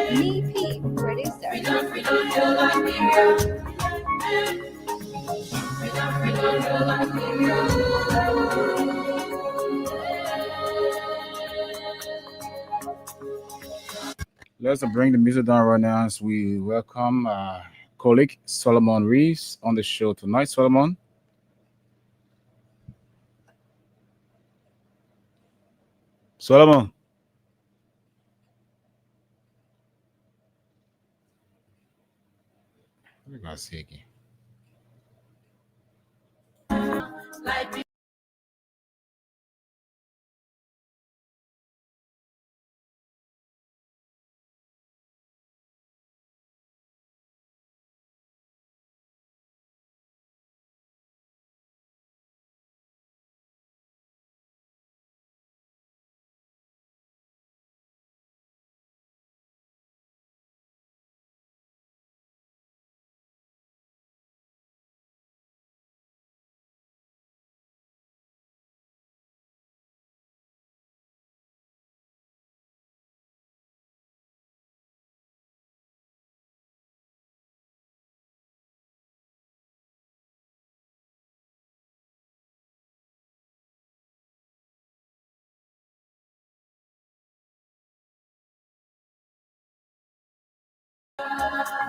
EP producer. Let's bring the music down right now as we welcome colleague Solomon Reeves on the show tonight. Solomon, Solomon, what are you gonna say again?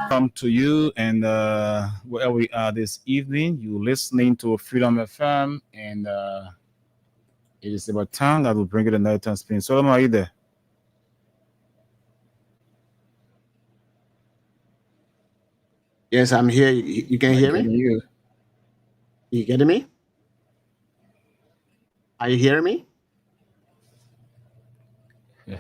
Come to you and where we are this evening. You listening to Freedom FM, and it is about time that will bring you the nighttime spin. Solomon, are you there? Yes, I'm here. You can I hear can me? hear You getting me? Are you hearing me? you.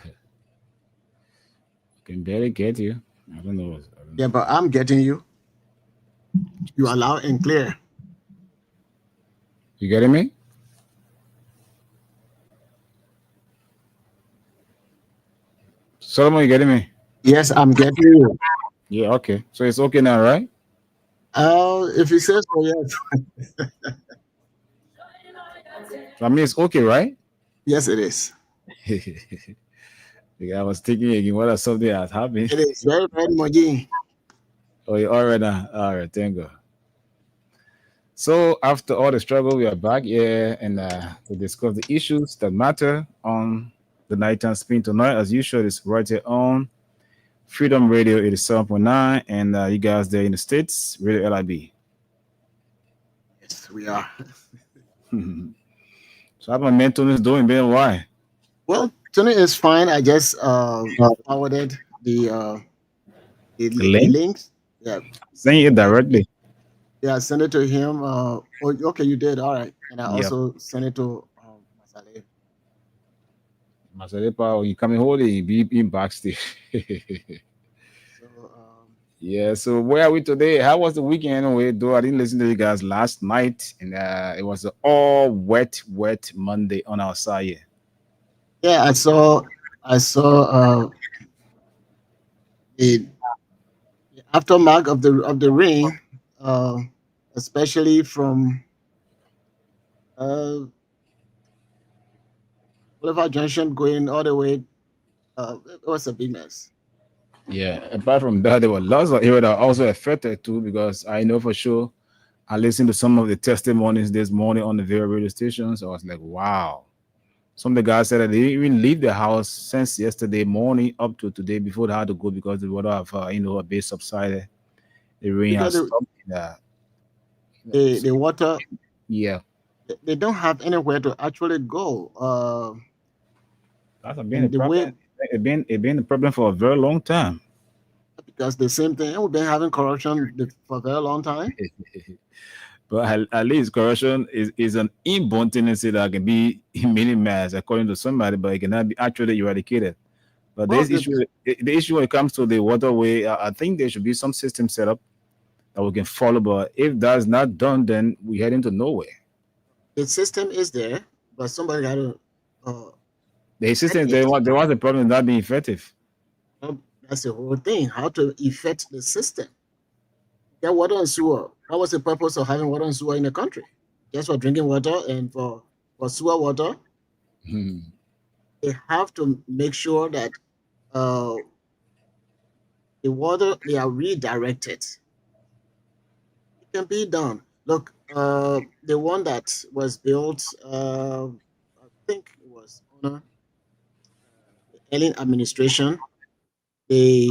Can barely get you. I don't know. I don't Yeah, know. but I'm getting you. You are loud and clear. You getting me? Solomon, you getting me? Yes, I'm getting you. Yeah, okay. So it's okay now, right? If you say so, yes. So I mean, it's okay, right? Yes, it is. Yeah, I was thinking again, what are something that happened? It is very, very much. Oh, you all right now? All right, thank God. So after all the struggle, we are back here and to discuss the issues that matter on the nighttime spin tonight. As usual, it's right here on Freedom Radio 87.9, and you guys there in the States, Radio LIB. Yes, we are. So how my mentor is doing, man? Why? Well, Tony is fine. I just forwarded The the link? links. Yeah, Send it yeah, directly. yeah. Send it to him. Okay, you did. All right, and I Yep. also sent it to Masale. Masarepa, when you come in, hold it, be in backstage. So Yeah, so where are we today? How was the weekend anyway? Though I didn't listen to you guys last night, and it was an all wet Monday on our side here. yeah, I saw the aftermath of the rain, uh, especially from uh, Boulevard Junction going all the way. It was a big mess. Yeah, apart from that, there were lots of areas that are also affected too, because I know for sure I listened to some of the testimonies this morning on the various radio stations. I was like, wow. Some of the guys said that they didn't even leave the house since yesterday morning up to today before they had to go because the water have, a bit subsided. The rain Because has stopped. the water, Yeah, they don't have anywhere to actually go. that's been a And the way, problem. It been a problem for a very long time. because the same thing, we've been having corruption for a very long time. But at least corruption is an inborn tendency that can be minimized according to somebody, but it cannot be actually eradicated. But Well, this issue, the issue when it comes to the waterway, I think there should be some system set up that we can follow. But if that's not done, then we head into nowhere. the system is there, but somebody got to. Uh, The system, it. there was a problem not being effective. That's the whole thing. How to affect the system. Get water and sewer. What was the purpose of having water and sewer in the country? Just for drinking water and for sewer water. Hmm. They have to make sure that uh, the water they are redirected. It can be done. Look, the one that was built, I think it was under the Ellen administration. They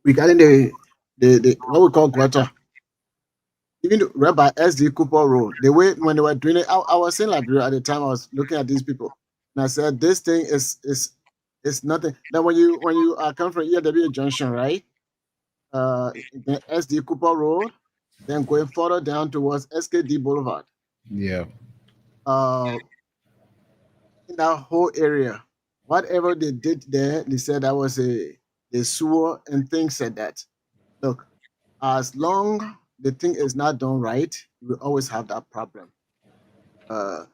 regarding the what we call gutter. Even read by SD Cooper Road, the way when they were doing it, I was in Liberia at the time. I was looking at these people, and I said, "This thing is nothing." Then when you come from EW Junction, right? The SD Cooper Road, then going further down towards SKD Boulevard. Yeah. Uh, in that whole area, whatever they did there, they said that was a sewer and things like that. Look, as long the thing is not done right, you will always have that problem. Uh,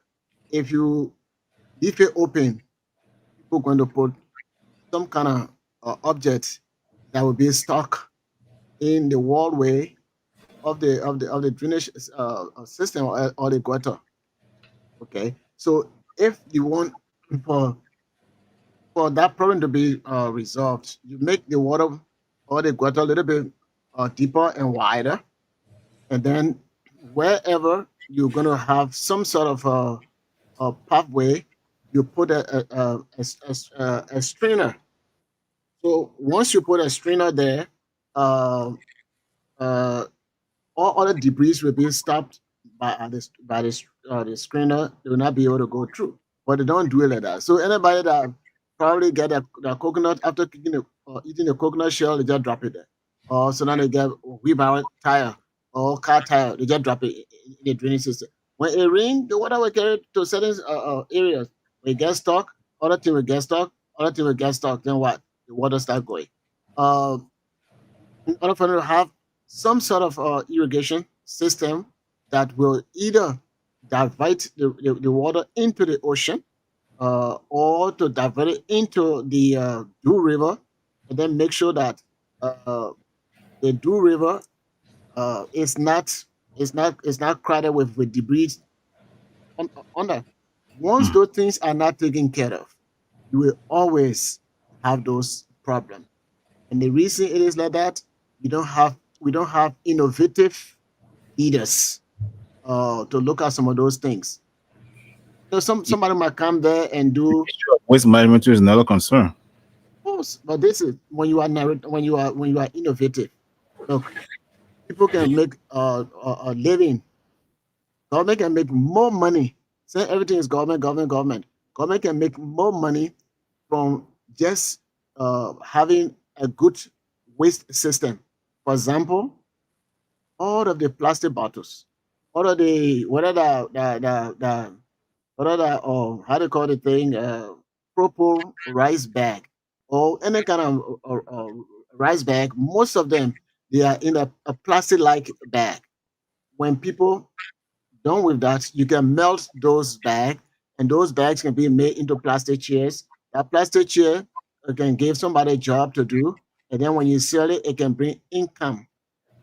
if you leave it open, people going to put some kind of object that will be stuck in the wallway of the drainage system or the gutter. Okay, so if you want for for that problem to be resolved, you make the water or the gutter a little bit deeper and wider, and then wherever you're going to have some sort of a pathway, you put a strainer. So once you put a strainer there, uh, uh, all other debris will be stopped by the strainer. They will not be able to go through. But they don't do it like that. So anybody that probably get a coconut after eating a coconut shell, they just drop it there. Or so now they get wheelbarrow tire or car tire, they just drop it in the drainage system. When it rains, the water will carry to certain areas. When it gets stuck, other thing will get stuck, other thing will get stuck. Then what? The water start going. Uh, in order for them to have some sort of irrigation system that will either divert the water into the ocean or to divert it into the Doo River, and then make sure that uh, the Doo River is not crowded with debris under. Once those things are not taken care of, you will always have those problems. And the reason it is like that, we don't have innovative leaders to look at some of those things. So somebody might come there and do Waste management is another concern. post, but this is when you are innovative. Look, people can make a living. Government can make more money. Say everything is government, government, government. Government can make more money from just having a good waste system. For example, all of the plastic bottles, all of the what are the how do you call the thing propel rice bag or any kind of rice bag. Most of them they are in a plastic like bag. When people done with that, you can melt those bags, and those bags can be made into plastic chairs. That plastic chair can give somebody a job to do, and then when you sell it, it can bring income.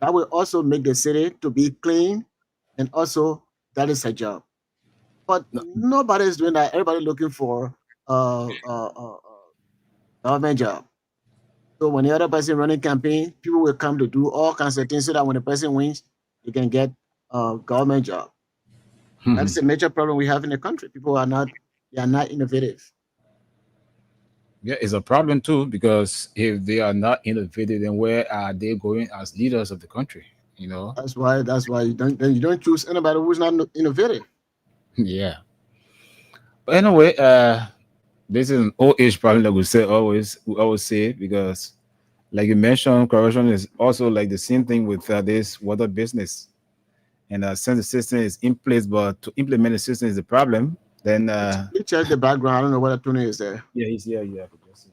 That will also make the city to be clean, and also that is a job. But nobody is doing that. Everybody looking for a government job. So when the other person running campaign, people will come to do all kinds of things so that when the person wins, they can get a government job. That's a major problem we have in the country. People are not innovative. Yeah, it's a problem too because if they are not innovative, then where are they going as leaders of the country? You know? That's why you don't choose anybody who's not innovative. Yeah. But anyway, this is an old age problem that we always say because like you mentioned, corruption is also like the same thing with this water business. And since the system is in place, but to implement the system is the problem, then You check the background. I don't know whether Tony is there. yeah, he's here. Yeah, I could just see.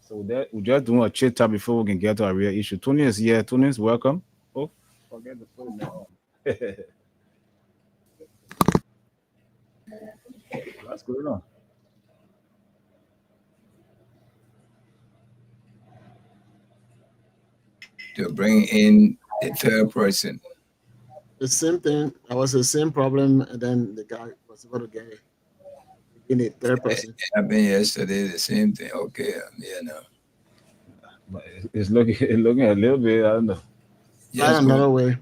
So that we're just doing a chit chat before we can get to our real issue. Tony is here. Tony is welcome. Oh, forget the phone now. What's going on? To bring in the third person. The same thing. That was the same problem, and then the guy was able to get it in a third person. It happened yesterday, the same thing. Okay, I'm here now. But it's looking a little bit. I don't know. Try Just another way.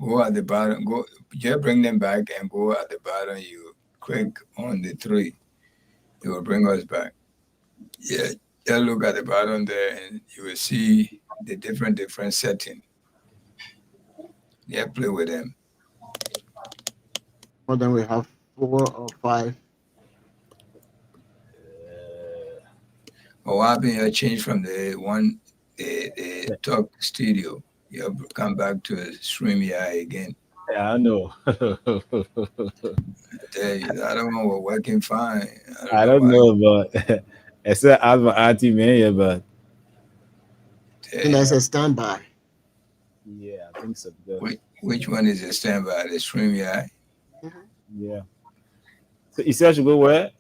go at the bottom. Go, just bring them back and go at the bottom. You click on the three. It will bring us back. Yeah, just look at the bottom there, and you will see the different setting. Yeah, play with them. More than we have 4 or 5. But what happened? You change from the talk studio. You come back to StreamYard again. Yeah, I know. I tell you, the other one was working fine. I don't know, but except as my auntie man here, but I think that's a standby. yeah, I think so. Because, Which one is the standby? The StreamYard? yeah. So you said I should go where?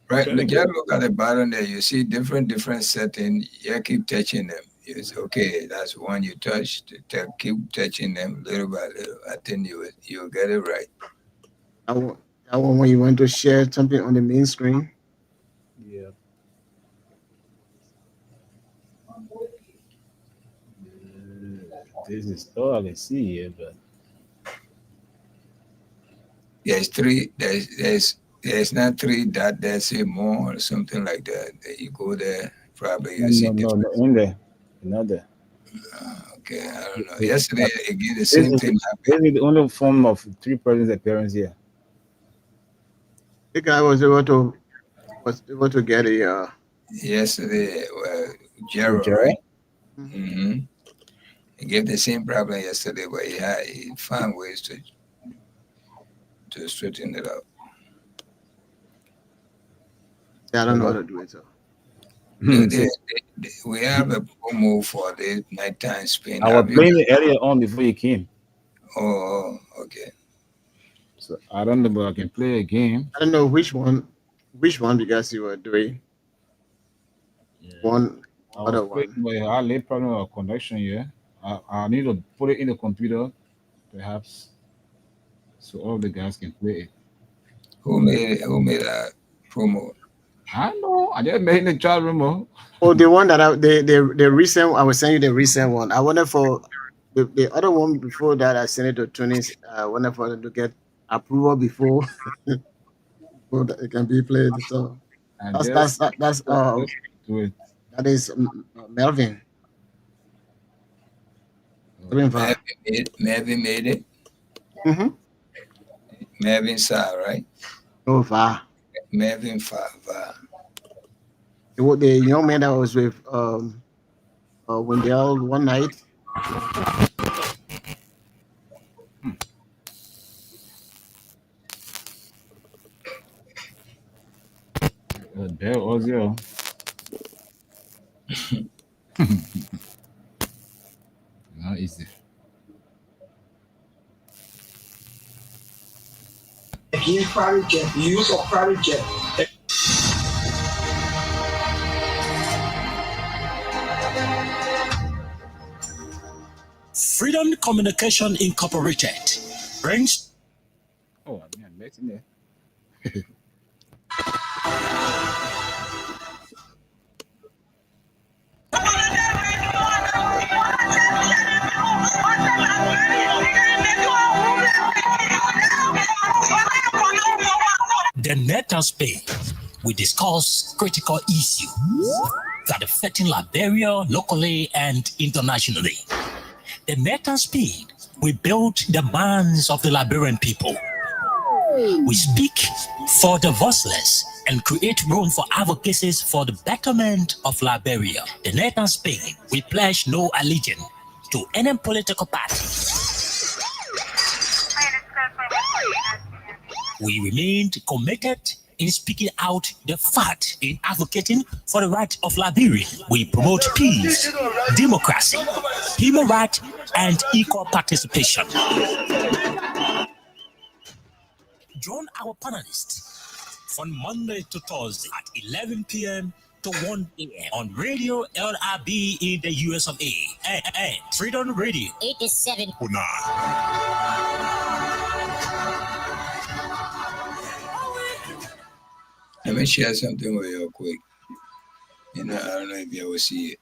Right. Just look at the bottom there. You see different settings. You keep touching them. It's okay. That's one you touch. Keep touching them little by little. I think you'll get it right. That one when you want to share something on the main screen. Yeah. This is all I can see here, but There's three. There's not three dot. There's a more or something like that. You go there. Probably you see different. no, in there, another. Okay, I don't know. Yesterday again the same thing happened. This is the only form of three persons appearance here. The guy was able to get a Yesterday, Gerald, Gerald? right? Mm-hmm. He gave the same problem yesterday, but he found ways to straighten it out. I don't know how to do it. So. We have a promo for the nighttime spin. I was playing it earlier on before you came. Oh, okay. So I don't know, but I can play a game. I don't know which one because you were doing. Yeah. One I other was playing, one. but I had a problem with connection here. I need to put it in the computer, perhaps, so all the guys can play it. Who made that promo? I know. I just made in the chat room. Oh, the one that the recent. I was saying you the recent one. I wanted for the other one before that. I sent it to Tony. I wanted for them to get approval before that it can be played. So that's do it. that is Melvin. Melvin made it. Mm-hmm. Melvin Sa, right? Oh, Va. Melvin Va. The young man that was with Wendell one night. Bell Ozio. Not easy. New private jet, use of private jet. Freedom Communication Incorporated brings. Oh, man, that's in there. The Natal Spain, we discuss critical issues that affecting Liberia locally and internationally. The Natal Spain, we build the minds of the Liberian people. We speak for the voiceless and create room for advocacies for the betterment of Liberia. The Natal Spain, we pledge no allegiance to any political party. We remained committed in speaking out the fact in advocating for the right of Liberia. We promote peace, democracy, human rights, and equal participation. Join our panelists from Monday to Thursday at 11 p.m. to 1 a.m. on Radio LRB in the US of A and Freedom Radio 87.9. Let me share something with you quick. I don't know if you ever see it.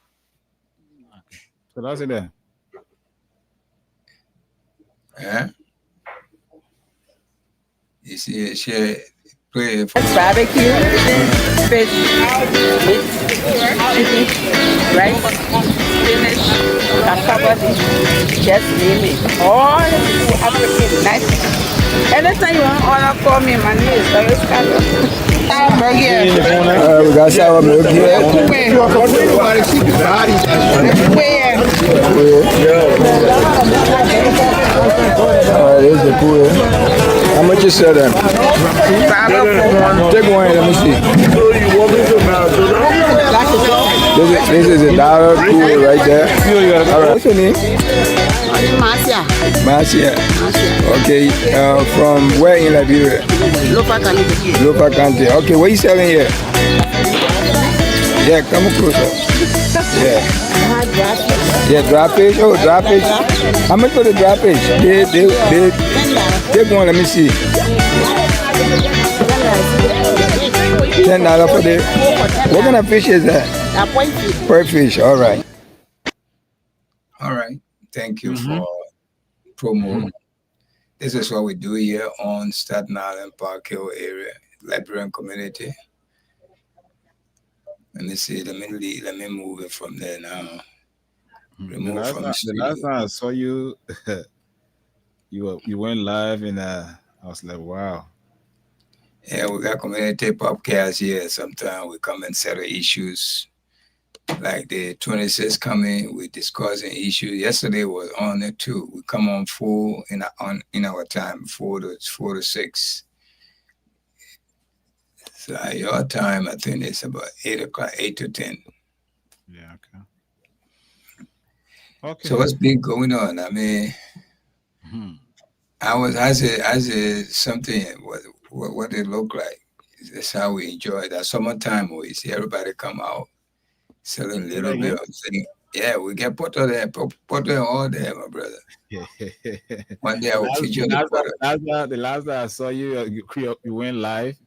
So that's it there. Huh? You see it, share, play it for barbecue, fish, meat, chicken, rice, spinach, cassava, just name it. All African, nice. Anytime you want order, call me. My name is Doris Carter. we got sour milk here. Here's the pool. How much you sell them? Take one, let me see. This is $1 pool right there. All right. What's your name? Marcia. Okay. From where in Liberia? Lopa County. Okay, what are you selling here? Yeah, come closer. Yeah. Yeah, dry fish. Oh, dry fish. How much for the dry fish? They take one, let me see. $10 for the. What kind of fish is that? Per fish. All right. All right. Thank you for promo. This is what we do here on Staten Island, Park Hill area, Liberian community. Let me see. Let me move it from there now. The last time I saw you, you went live and I was like, wow. Yeah, we got community podcast here. Sometimes we come and settle issues. Like the 26th coming, we discussing issues. Yesterday was on it too. We come on full in our time, 4 to 6. So your time, I think it's about 8 o'clock, 8 to 10. Yeah, okay. So what's been going on? I mean, I said something. What it look like. That's how we enjoy it. That summertime we see everybody come out selling a little bit of thing. Yeah, we get Porto there all day, my brother. One day I will feature the last time I saw you went live.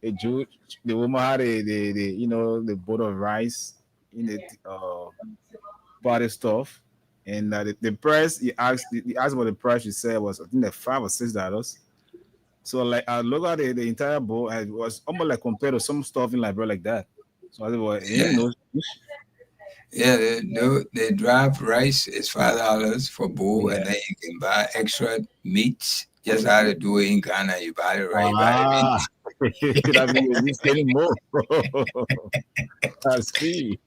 The woman had the bowl of rice in the body stuff, and the price he asked about the price. She said was I think like $5 or $6. So like I look at the entire bowl and it was almost like compared to some stuff in Liberia like that. So I said, well, the drive rice is $5 for bowl, and then you can buy extra meats. Just how to do it in Ghana, you buy it right. That means you're selling more. I see.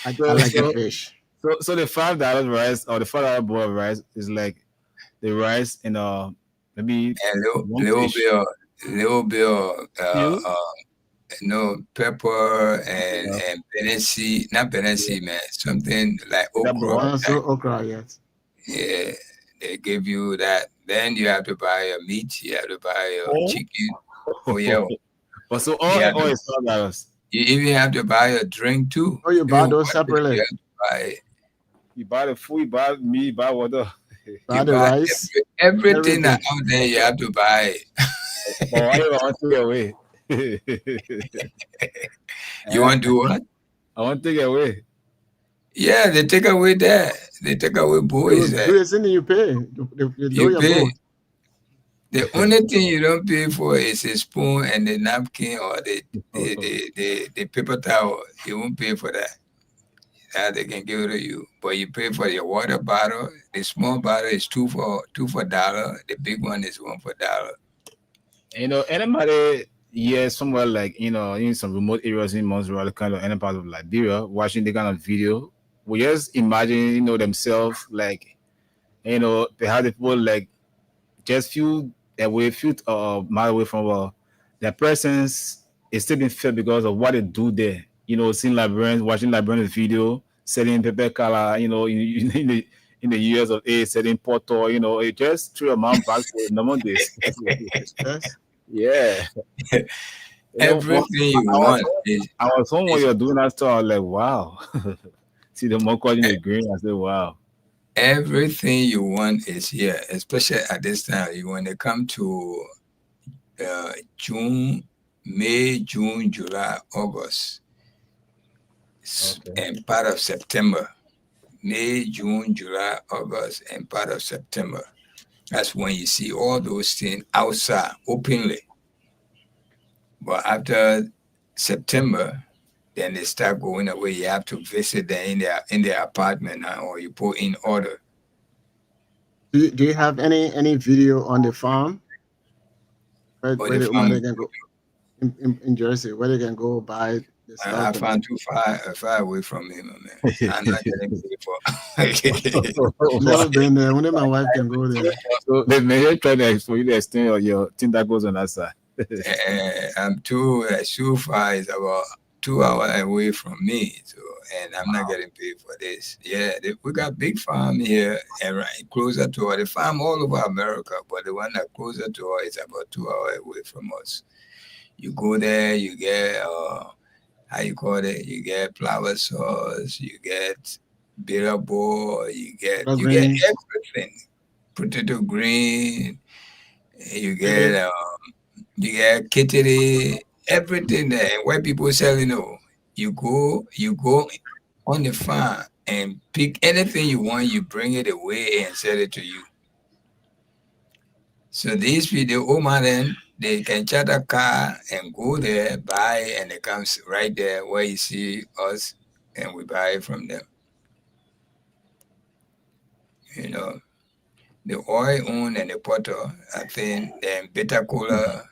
I like the fish. So the $5 rice or the $5 bowl of rice is like the rice in maybe a little bit of pepper and Benesi, not Benesi, man, something like okra. Okra, yes. Yeah, they give you that. Then you have to buy a meat. You have to buy a chicken. Oh yeah. But so all is $5. You even have to buy a drink too. Oh, you buy those separately. You have to buy it. You buy the food, you buy meat, you buy water. Buy the rice. Everything out there, you have to buy it. Oh, I want to take away. You want to do what? I want to take it away. Yeah, they take away that. They take away You boys there. do this and you pay. They know You your pay. boat. The only thing you don't pay for is a spoon and the napkin or the paper towel. You won't pay for that. That they can give it to you. But you pay for your water bottle. The small bottle is two for $1. The big one is $1 for $1. You know, anybody somewhere like, you know, in some remote areas in Montreal, kind of any part of Liberia, watching the kind of video, we just imagine, you know, themselves like, you know, they have the people like just few mile away from their presence is still being felt because of what they do there. You know, seeing Liberians, watching Liberians video, selling pepper color, you know, in the years of age, selling porto, you know, it just threw a man back to normal days. Yes. Yeah. You know, Everything you want is I was home when you're doing that stuff. I was like, wow. See the more calling the green. I said, wow. everything you want is here, especially at this time. When they come to June, May, June, July, August, Okay. and part of September. May, June, July, August, and part of September. That's when you see all those things outside openly. But after September, then they start going away. You have to visit them in their apartment now, or you put in order. Do you have any video on the farm? Where But they the farm, can go in Jersey, where they can go buy the I stuff? found too far away from me, my man. I'm not getting paid for. Never been there. Only my wife can go there. So they may try to for you to extend your thing that goes on that side. I'm too far. It's about 2 hours away from me, so and I'm not getting paid for this. Yeah, we got big farm here and right closer to us. The farm all over America, but the one that closer to us is about 2 hours away from us. You go there, you get how you call it? You get flour sauce, you get bitter ball, you get Green. everything, potato green, you get kitty, everything there. Where people sell, you know, you go on the farm and pick anything you want, you bring it away and sell it to you. So these people, then they can charter a car and go there, buy, and it comes right there where you see us, and we buy it from them. You know, the oil own and the potter, I think, then bitter cola,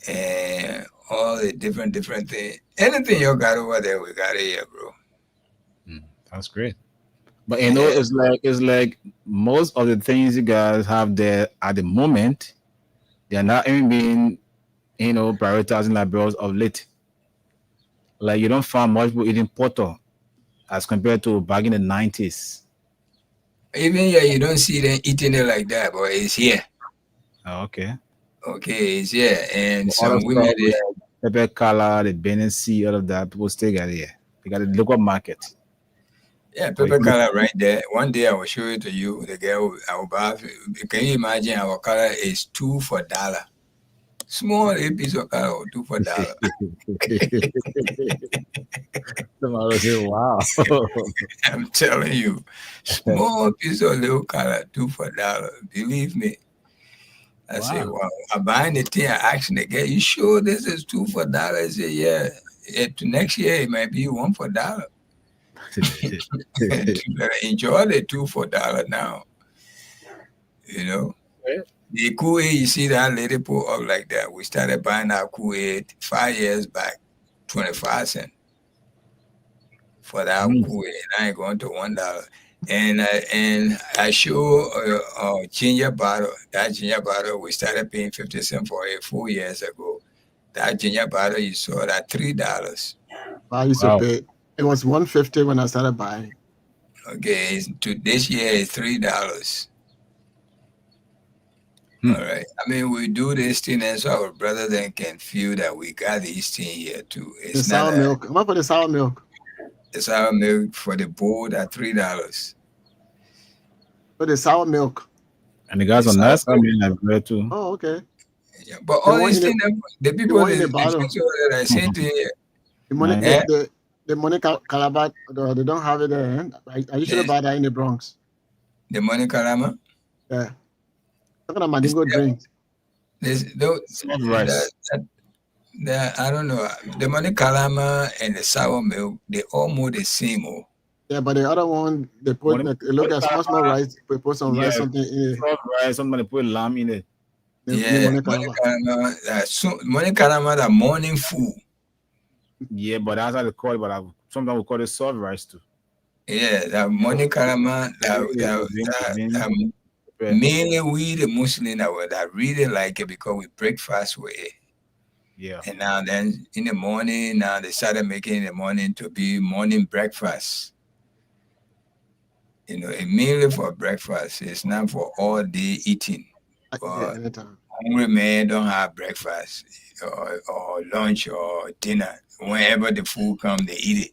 and all the different things. Anything you got over there, we got it here, bro. That's great. But you know, it's like most of the things you guys have there at the moment, they're not even being, you know, prioritizing Liberians of late. Like you don't find much people eating porto as compared to back in the 90s. Even here, you don't see them eating it like that, but it's here. Oh, okay. Okay, it's here. And All some the women, stuff like pepper color, the Benin Sea, all of that, people still got it here. They got the local market. yeah, pepper color right there. One day I will show it to you. The girl, I will buy. Can you imagine our color is $2 for $1. Small piece of color, $2 for $1. Somebody say, wow. I'm telling you, small piece of little color, $2 for $1. Believe me. I say, wow. I'm buying the thing. I asked the girl, you sure this is $2 for $1? I say, yeah. Next year it might be $1 for $1. You better enjoy the $2 for $1 now. You know, the Kool-Aid, you see that lady put up like that. We started buying our Kool-Aid 5 years back, 25 cents for that Kool-Aid. I ain't going to $1. And I show a ginger bottle. That ginger bottle we started paying 50 cents for it 4 years ago. That ginger bottle you saw at $3. I used to pay. It was $1.50 when I started buying. Okay, this year is $3. All right. I mean, we do this thing, and so our brother then can feel that we got these things here too. It's the sour milk. How much for the sour milk? The sour milk for the bowl at $3. For the sour milk. And the guys on that side, Liberia too. Oh, okay. Yeah, but all these things, the people in the bottle. that I sent to The the money calabash, they don't have it there. I usually buy that in the Bronx. The money karama. Yeah. Talking about Mandingo drink. Soft rice. I don't know. The money kalama and the sour milk, they almost the same. Oh. Yeah, but the other one, they put Money- a little small rice, they put some rice, Yeah. something in it. Soft rice. Somebody put lamb in it. Yeah, money money calabash. karama. Money karama, the morning food. Yeah, but that's how they call it. But sometimes we call it soft rice too. Yeah, the money karama. Mainly we the Muslim that really like it because we breakfast with it. Yeah. And now then in the morning, now they started making in the morning to be morning breakfast. You know, it mainly for breakfast. It's not for all day eating. Yeah, anytime. Hungry men don't have breakfast or lunch or dinner. Whenever the food comes, they eat it.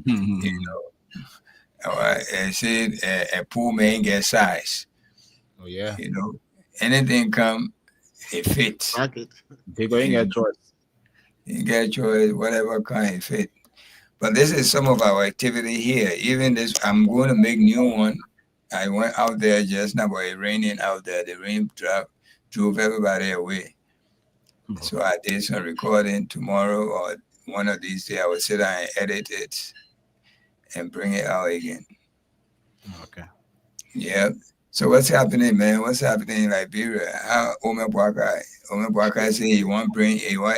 You know, I said a poor man gets size. Oh yeah. You know, anything come, it fits. Packet. They go in get choice. You get choice, whatever kind it fit. But this is some of our activity here. Even this, I'm going to make new one. I went out there just now, but it raining out there. The rain drove everybody away. So I did some recording tomorrow or one of these days. I will sit down and edit it and bring it out again. Okay. Yeah. So what's happening, man? What's happening in Liberia? How Omer Bwakai say he want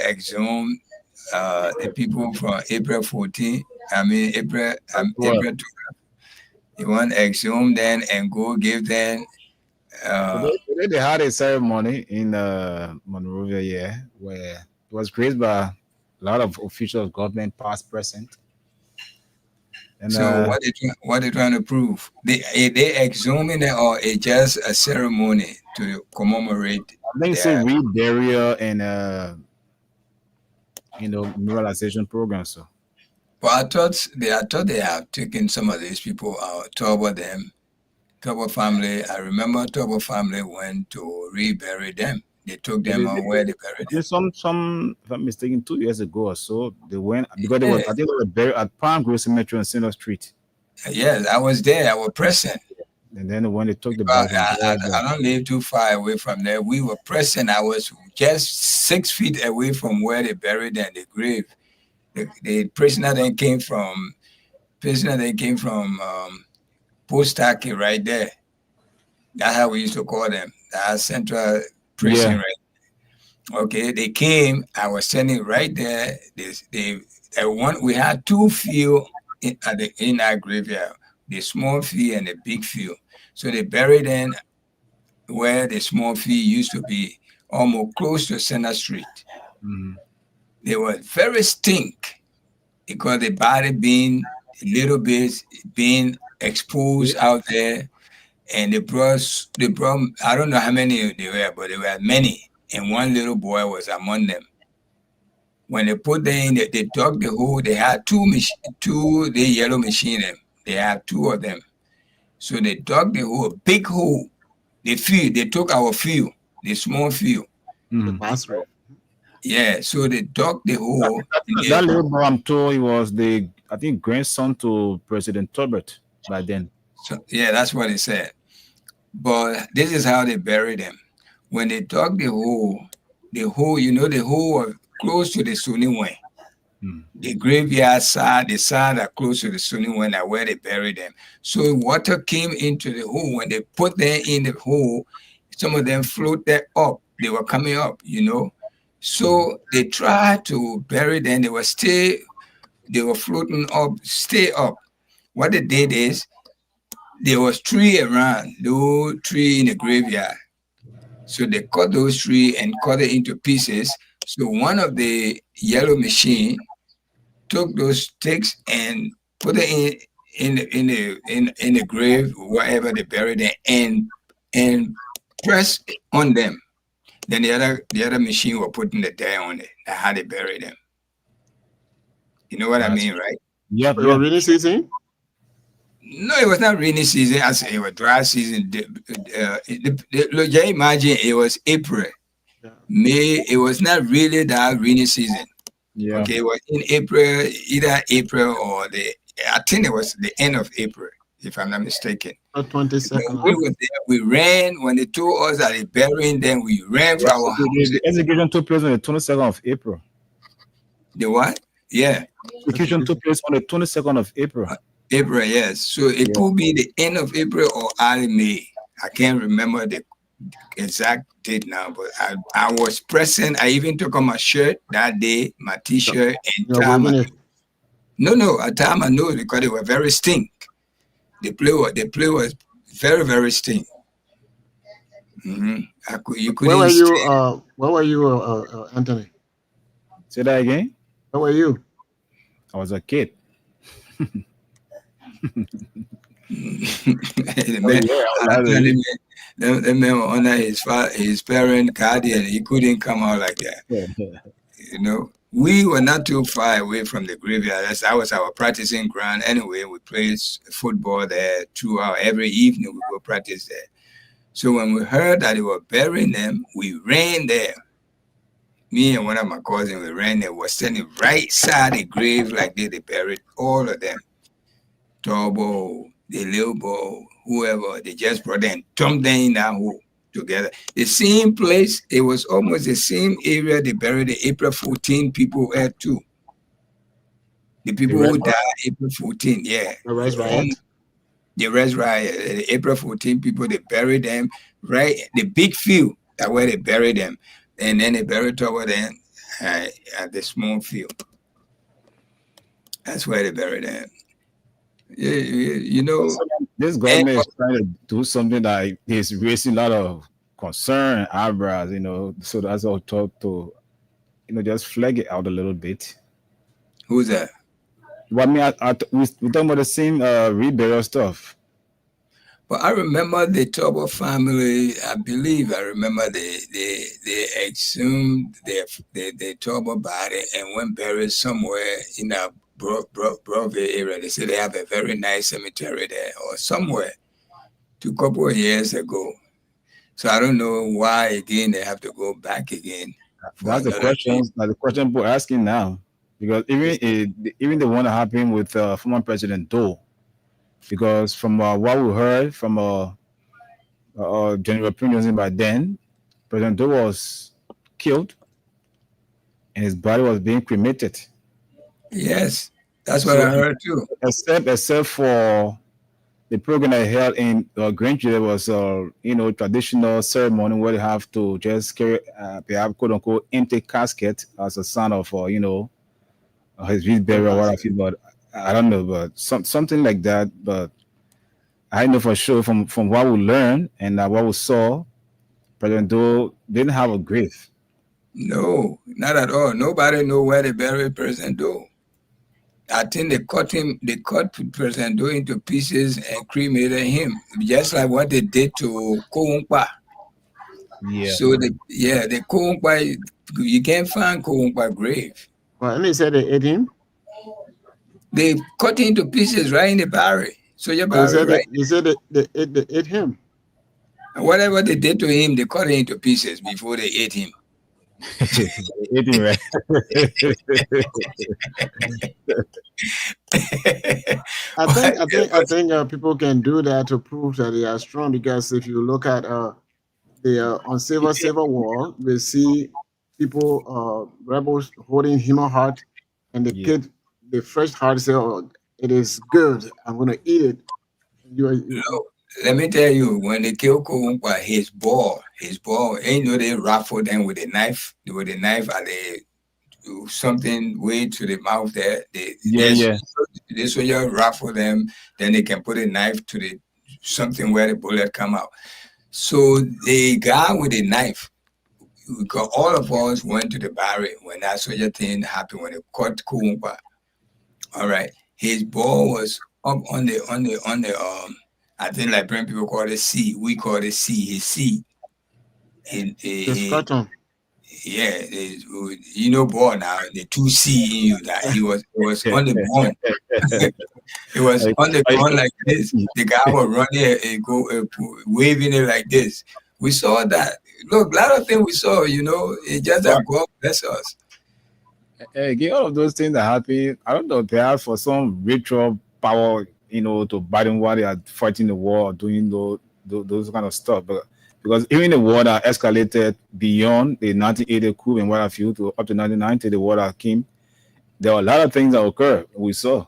exhume the people from April 14. April 12. He want exhume them and go give them. Today they had a ceremony in Monrovia, yeah, where it was graced by a lot of officials, government, past, present. And So what they trying to prove? They exhuming it or it just a ceremony to commemorate? I think it's a reburial and memorialization program. So, but I thought they have taken some of these people out. Tobo family. I remember Tobo family went to rebury them. They took them out where they buried them. some, if I'm mistaken, 2 years ago or so, they went because they were, I think they were buried at Palm Grove Cemetery on Center Street. Yes, I was there. I was present. And then when they took the But body, I don't live too far away from there. We were present. I was just 6 feet away from where they buried them, the grave. The prisoner that came from Post Taki right there. That's how we used to call them. That's Central Prison, Yeah. right? Okay, they came. I was standing right there. We had two fields in our graveyard, the small field and the big field. So they buried them where the small field used to be, almost close to Center Street. Mhm. They were very stink because the body being a little bit being exposed out there. And they brought, I don't know how many they were, but there were many. And one little boy was among them. When they put them in, they dug the hole. They had two yellow machine them. They had two of them. So they dug the hole, big hole. They took our field, the small field. Mhm. Password. Yeah, so they dug the hole. That little boy, I'm told, he was I think, grandson to President Tolbert by then. So, yeah, that's what they said. But this is how they buried them. When they dug the hole was close to the Sunni Wen. The graveyard side, the side that close to the Sunni Wen, are where they buried them. So water came into the hole. When they put them in the hole, some of them floated up. They were coming up, So they tried to bury them. They were floating up, stay up. What they did is, there was tree around, those tree in the graveyard. So they cut those tree and cut it into pieces. So one of the yellow machine took those sticks and put it in the grave, wherever they buried them, and press on them. Then the other machine were putting the dirt on it. That's how they buried them. You know what I mean, right? Yep. It was rainy season. No, it was not rainy season. I said it was dry season. Look, just imagine it was April, Yeah. May. It was not really that rainy season. Yeah. Okay, it was in April, either April or I think it was the end of April, if I'm not mistaken. 22nd. We were there. We ran when they told us that they burying them. We ran for our house. The execution took place on the 22nd of April. The what? Yeah. Execution took place on the 22nd of April. April, yes. So it could be the end of April or early May. I can't remember the exact date now, but I was present. I even took on my shirt that day, my T-shirt, and time. No, at time I know because they were very stink. The play was very, very stink. You couldn't. Where were you, Anthony? Say that again. Where were you? I was a kid. The man honor his parent guardian. He couldn't come out like that. You know, we were not too far away from the graveyard. That was our practicing ground. Anyway, we played football there 2 hours every evening. We go practice there. So when we heard that they were burying them, we ran there. Me and one of my cousins, we ran there. We were standing right side the grave like they buried all of them. Turbo, the little boy, whoever, they just brought them, dumped them in that hole together. The same place, it was almost the same area they buried the April 14 people at too. The people who died April 14, yeah. The Res Riot? The Res Riot, the April 14 people, they buried them right, the big field, that's where they buried them. And then they buried over there at the small field. That's where they buried them. You know, this government is trying to do something that is raising a lot of concern and eyebrows, you know. So that's all talk to, you know, just flag it out a little bit. Who's that? Well, I mean, we're talking about the same reburial stuff. But I remember the Turbo family. I believe I remember they exhumed the Turbo body and went buried somewhere in a Broadway area. They say they have a very nice cemetery there or somewhere. A couple of years ago. So I don't know why again they have to go back again. That's the question. That's the question people are asking now, because even the one that happened with former President Doe. Because from what we heard from general opinions by then, President Doe was killed and his body was being cremated. Yes, that's what I heard too. Except for the program I held in Greenville, there was traditional ceremony where they have to just carry perhaps quote unquote empty casket as a sign of his burial or whatever. But I don't know, but something like that. But I know for sure from what we learned and what we saw, President Doe didn't have a grave. No, not at all. Nobody know where they buried President Doe. I think they cut President Doe into pieces and cremated him, just like what they did to Kounkpa. Yeah. So the Kounkpa, you can't find Kounkpa grave. Well, and they said they ate him. They cut him into pieces right in the barrel. So you said they ate him. Whatever they did to him, they cut him into pieces before they ate him. Eating right. I think people can do that to prove that they are strong, because if you look at the on Civil War, we see people rebels holding human heart, and the kid, the fresh heart say, "Oh, it is good. I'm gonna eat it." Let me tell you, when they killed Kounkpa, his ball, they raffled them with a knife. With a knife, and they do something way to the mouth there. They soldier raffle them, then they can put a knife to something where the bullet come out. So the guy with the knife, because all of us went to the barrack when that soldier thing happened, when they cut Kounkpa. All right, his ball was up on the I think like Brent people call it C. We call it C. His C. Ball now. The 2C in you. That he was on the bone. It was on the ground like this. The guy was running and go waving it like this. We saw that. Look, a lot of things we saw. It just that God bless us. Again, all of those things that happen, I don't know, perhaps for some ritual power, to Biden while they are fighting the war or doing those kind of stuff. But because even the war that escalated beyond the 1980 coup in what have you to up to 1990, the war that came, there were a lot of things that occurred. We saw,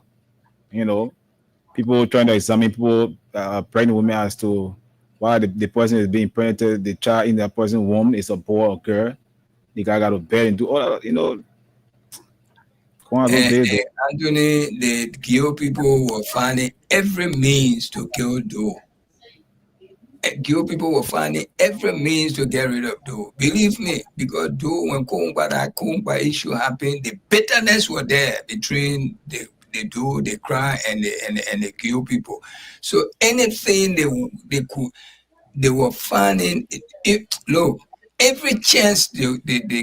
people trying to examine people, pregnant women as to why the person is being pregnant, the child in that person's womb is a boy or girl. The guy got to bed and do all that, one of those And, days. and Anthony, the Geo people were finding every means to kill Doe. Geo people were finding every means to get rid of Doe. Believe me, because Doe, when that Kumba issue happened, the bitterness were there between the Doe, the Crown, and the Geo people. So anything they were finding. Look, every chance they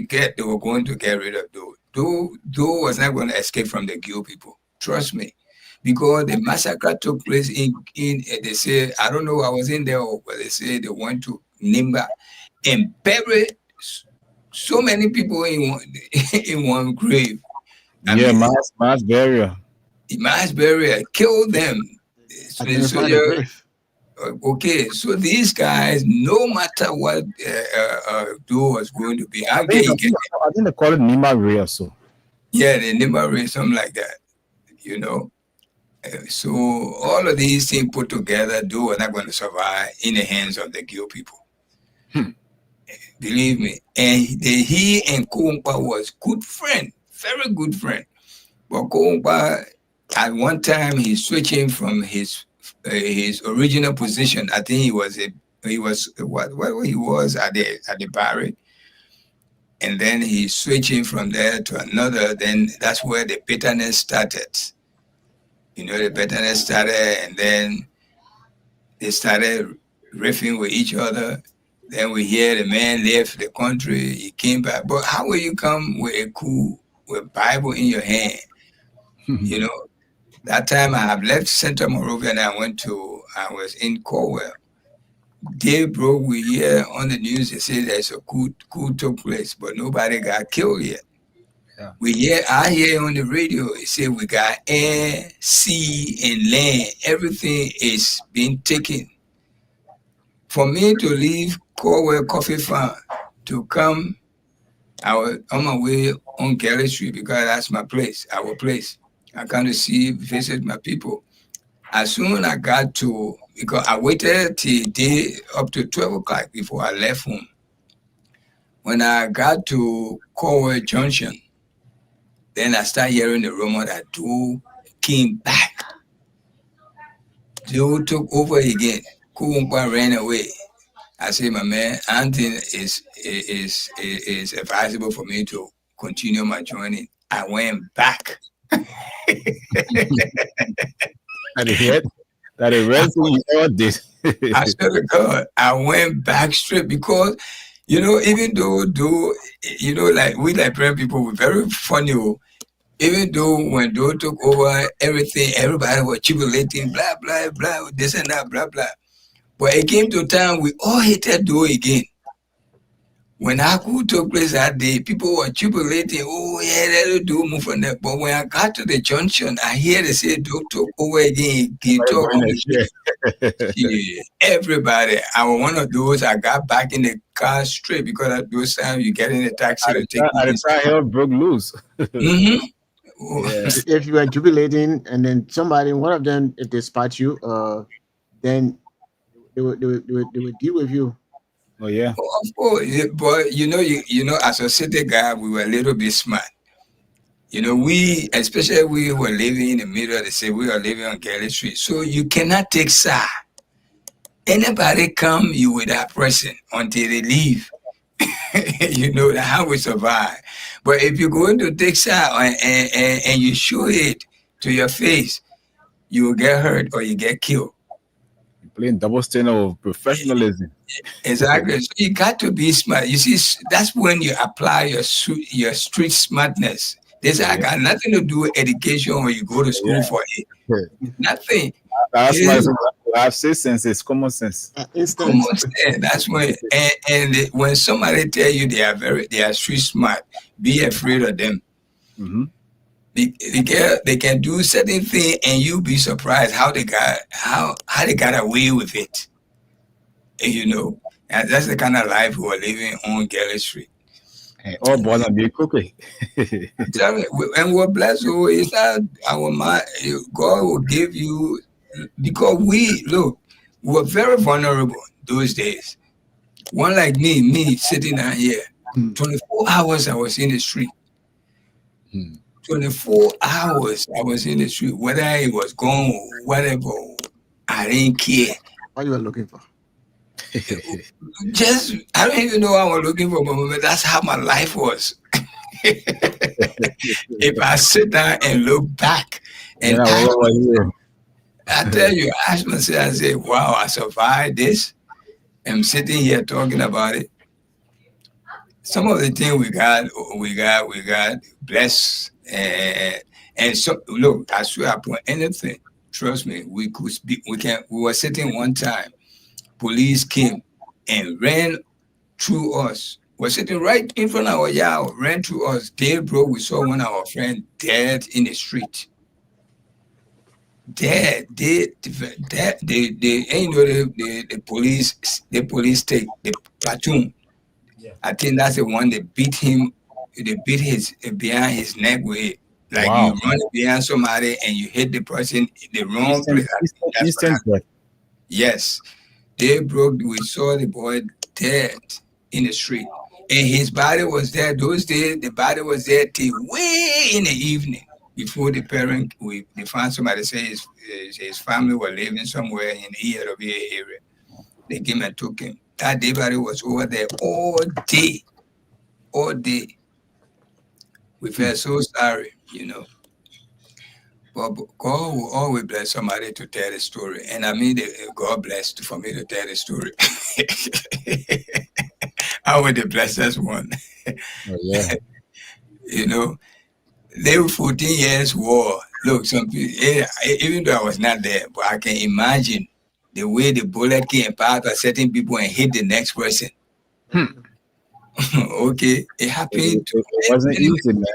get, they were going to get rid of Doe. Doe was not going to escape from the Geo people. Trust me. Because the massacre took place in they say, I don't know, I was in there, but they say they went to Nimba and buried so many people in one grave. Mass burial. Mass burial, killed them. Okay, so these guys, no matter what Doe was going to be, I think they call it Nimba Ray or so. Yeah, the Nimba Ray, something like that. So all of these things put together, Doe are not going to survive in the hands of the Geo people. Believe me. And he and Kumpa was good friend, very good friend. But Kumpa, at one time, he's switching from his original position. I think he was what he was at the Barry, and then he's switching from there to another. Then that's where the bitterness started. The bitterness started, and then they started riffing with each other. Then we hear the man left the country, he came back. But how will you come with a coup with Bible in your hand? That time I have left Central Monrovia and I was in Corwell. Day broke, we hear on the news, they say there's a coup took place, but nobody got killed yet. Yeah. I hear on the radio, it say we got air, sea, and land. Everything is being taken. For me to leave Corwell Coffee Farm to come, I was on my way on Kelly Street because that's my place, our place. I come to visit my people. As soon as I got to, because I waited till day up to 12 o'clock before I left home. When I got to Corwell Junction, then I started hearing the rumor that Doe came back. Doe took over again. Kumpa ran away. I said, my man, Anthony is advisable for me to continue my journey. I went back. That the rest of you ever did. I swear to God, I went back straight because, even though, like we Liberian people were very funny. Even though when Doe took over everything, everybody was jubilating, blah, blah, blah, this and that, blah, blah. But it came to a time we all hated Doe again. When Aku took place that day, people were jubilating. Oh, yeah, that'll do move from there. But when I got to the junction, I hear they say Doe took over again. Everybody. I was one of those. I got back in the car straight because at those times you get in the taxi to take I broke loose. Mm-hmm. If you were jubilating and then one of them, if they spot you, then they would deal with you. Oh yeah. Oh, of course, but as a city guy, we were a little bit smart. Especially we were living in the middle of the city. We were living on Kelly Street, so you cannot take side. Anybody come, you with that person until they leave. That's how we survive. But if you're going to take side and you show it to your face, you will get hurt or you get killed. Playing double standard of professionalism. Exactly. So you got to be smart. You see, that's when you apply your street smartness. This I got nothing to do with education or you go to school for it. Nothing. That's why I have sense. It's common sense. Common sense. That's when and when somebody tell you they are street smart, be afraid of them. Mm-hmm. They can do certain thing, and you be surprised how they got away with it. And, you know, and that's the kind of life we are living on Galley Street. And all born and be cookie. Tell me, and we're blessed. So it's not our mind. God will give you, because we were very vulnerable those days. One like me sitting down here, 24 hours I was in the street. 24 hours I was in the street, whether it was gone or whatever, I didn't care. What you were looking for? Just, I don't even know what I was looking for, but that's how my life was. If I sit down and look back, and I tell you, I ask myself, I say, wow, I survived this. I'm sitting here talking about it. Some of the things we got blessed, and so look, I swear upon anything, trust me, we could speak. We were sitting one time, police came and ran through us. We're sitting right in front of our yard, ran through us. Day broke, we saw one of our friends dead in the street. Dead. They ain't know the police take the platoon. I think that's the one that beat him. They beat his behind his neck with it. Like you run behind somebody and you hit the person in the wrong place. Instant death. Yes. They broke. We saw the boy dead in the street. And his body was there. Those days, the body was there till way in the evening. Before the parent, they found somebody say his family were living somewhere in the ELWA area. They came and took him. That day body was over there all day. All day. We felt so sorry, you know. But God will always bless somebody to tell the story. And I mean, God blessed for me to tell the story. I was the blessed one. Oh, yeah. You know, they were 14 years war. Look, some people, even though I was not there, but I can imagine the way the bullet came past a certain people and hit the next person. Okay, it happened. It wasn't easy, man.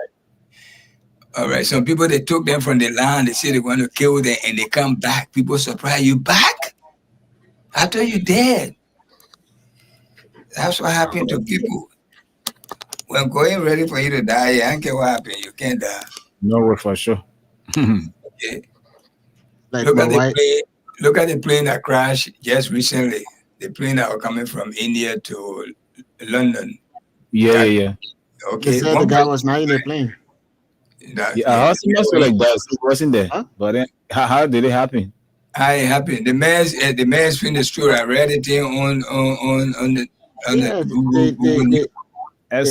All right, some people, they took them from the land. They say they want to kill them, and they come back. People surprise you back after you dead. That's what happened to people. When going ready for you to die, I don't care what happened. You can't die. No, for sure. Okay. Like Look my at the wife. plane. Look at the plane that crashed just recently. The plane that was coming from India to London. Yeah. They Okay. said the guy was not in the plane. Yeah, it must be like that. He wasn't there. Huh? But then, how did it happen? How it happened? The man's finished story. I read it here on the Yeah, Google. And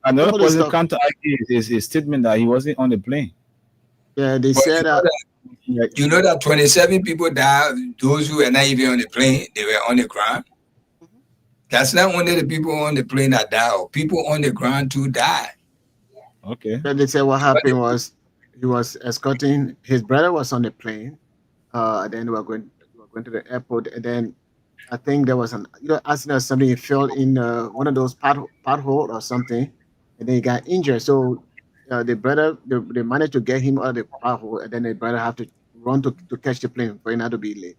another person counteracted his statement that he wasn't on the plane. Yeah, they said You know that 27 people died. Those who were not even on the plane, they were on the ground. That's not only the people on the plane that died. People on the ground too died. Okay. Then they said what happened was he was escorting his brother was on the plane. Then we were going to the airport, and then I think there was an accident or something. He fell in one of those pothole or something, and then he got injured. So the brother they managed to get him out of the pothole, and then the brother have to run to catch the plane for him not to be late.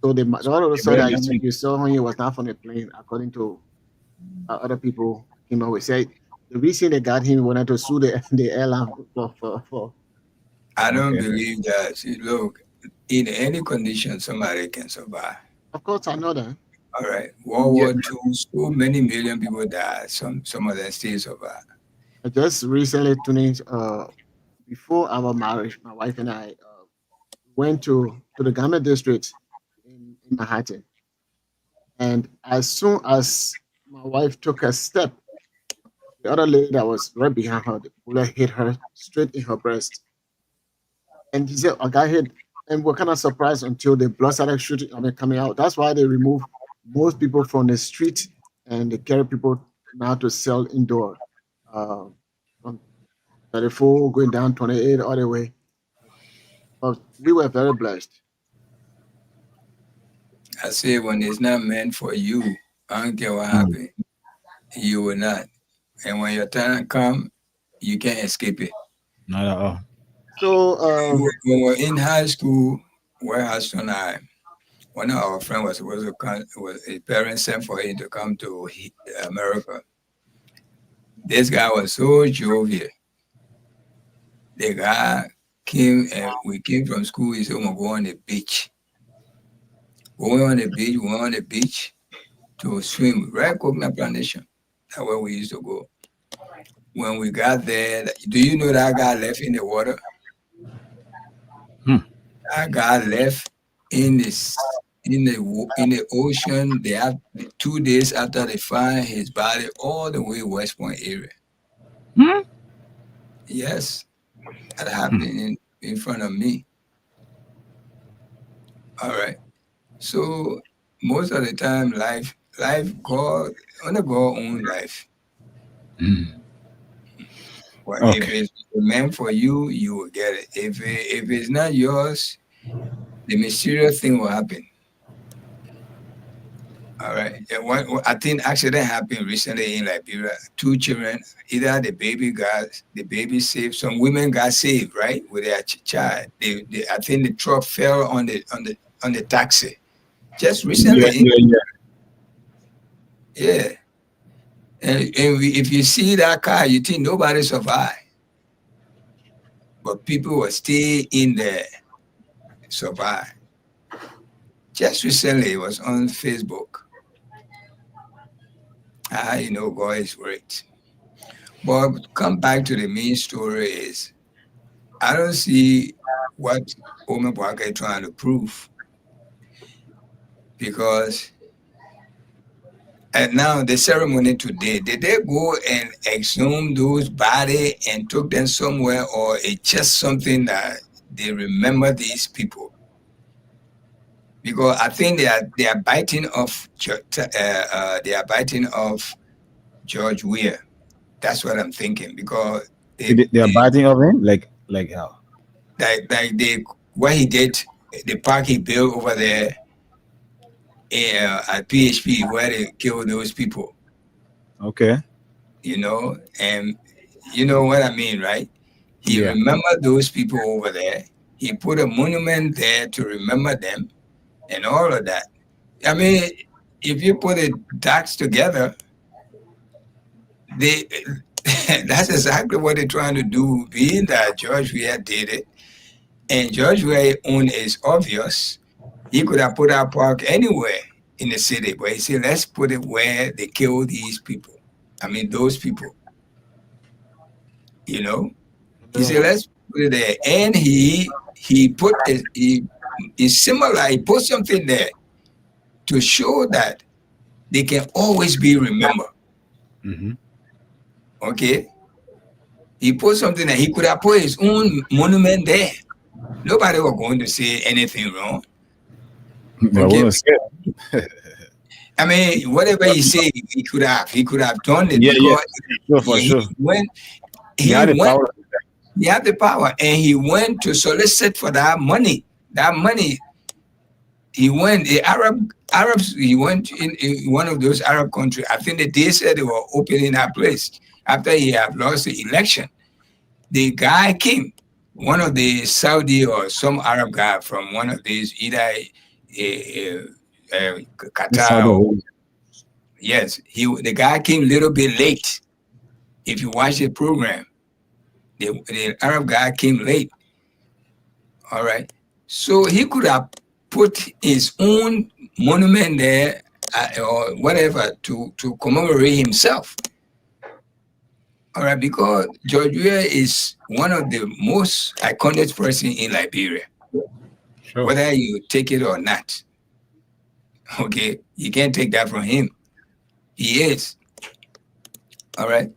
So the other saw that you saw when he was not on the plane, according to other people came out with said the reason they got him wanted to sue the airline for. I don't believe that. See, look, in any condition, somebody can survive. Of course, I know that. All right. World War II, so many million people died. Some of them still survive. I just recently tuned before our marriage, my wife and I went to the Garment District in Manhattan. And as soon as my wife took a step, the other lady that was right behind her, the bullet hit her straight in her breast. And he said, I got hit. And we're kind of surprised until the blood started coming out. That's why they remove most people from the street and they carry people now to sell indoor. From 34 going down 28 all the way. But we were very blessed. I say when it's not meant for you, I don't care what happened, you will not. And when your time comes, You can't escape it. Not at all. So When we were in high school, where Hassan and I, one of our friends was supposed to come, was his parents sent for him to come to America. This guy was so jovial. The guy came and we came from school. He said, "We're going to go on the beach." Going on the beach, we went on the beach to swim, right? Coconut Plantation. That's where we used to go. When we got there, do you know that guy left in the water? That guy left in the ocean. They have 2 days after they find his body all the way West Point area. Yes, that happened in front of me. All right. So most of the time, life, God, only God own life. Well, if Okay. it's meant for you, you will get it. If it's not yours, the mysterious thing will happen. All right. And I think accident happened recently in Liberia. 2 children, either the baby saved. Some women got saved, right, with their child. I think the truck fell on the taxi. Just recently, yeah. And if you see that car, you think nobody survived, but people were still in there, survived. Just recently, it was on Facebook. You know, God is great. But come back to the main story is, I don't see what Ome Boaka is trying to prove, because and now the ceremony today, did they go and exhume those bodies and took them somewhere, or it's just something that they remember these people? Because I think they are biting off George Weah. That's what I'm thinking, because They are biting of him, like how? What he did, the park he built over there at PHP, where they killed those people. Okay. You know, and you know what I mean, right? He remembered those people over there. He put a monument there to remember them and all of that. I mean, if you put the dots together, that's exactly what they're trying to do, being that George Weah did it. And George Weah own is obvious. He could have put our park anywhere in the city, but he said, let's put it where they kill these people. I mean, those people. You know? He said, let's put it there. And he put it, it's similar. He put something there to show that they can always be remembered. Okay? He put something that he could have put his own monument there. Nobody was going to say anything wrong. Okay? I mean, whatever he said, he could have done it. He had the power, and he went to solicit for that money. That money, he went, Arabs, he went in one of those Arab countries. I think that they said they were opening that place after he had lost the election. The guy came, one of the Saudi or some Arab guy from one of these, either Qatar. Yes, the guy came a little bit late. If you watch the program, the Arab guy came late. All right. So he could have put his own monument there or whatever to commemorate himself. All right, because George Weah is one of the most iconic person in Liberia. Sure. Whether you take it or not. Okay, you can't take that from him. He is. All right.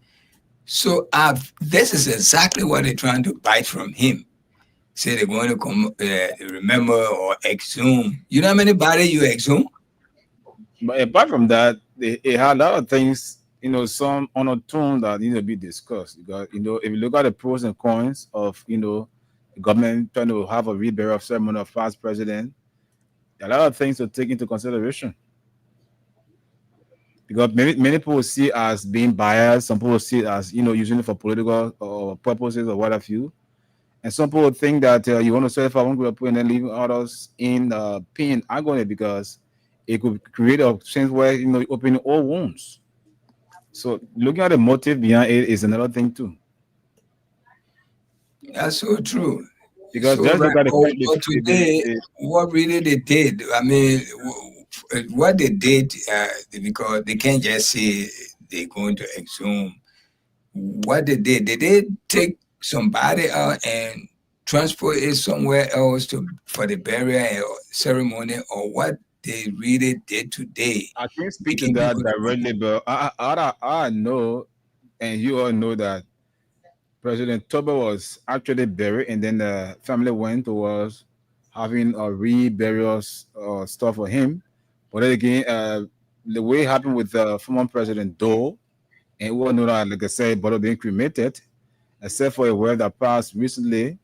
So this is exactly what they're trying to bite from him. Say they're going to remember or exhume. You know how many bodies you exhume? But apart from that, it had a lot of things, you know, some on a tone that need to be discussed. Because, you know, if you look at the pros and cons of, you know, the government trying to have a reburial ceremony of past president, a lot of things to take into consideration. because many people see it as being biased. Some people see it as using it for political purposes or what have you. And some people think that you want to serve for one group of people and then leave others in pain, agony, because it could create a sense where opening all wounds. So looking at the motive behind it is another thing too. That's so true. Because So just look at but today, what really they did, I mean, what they did, because they can't just say they're going to exhume. What they did take somebody out and transport it somewhere else for the burial ceremony, or what they really did today. I can't speak to Making that people- directly, but I know, and you all know that President Toba was actually buried, and then the family went towards having a re-burial stuff for him. But then again, the way it happened with former President Doe, and we all know that, like I said, body being cremated, except for a word that passed recently,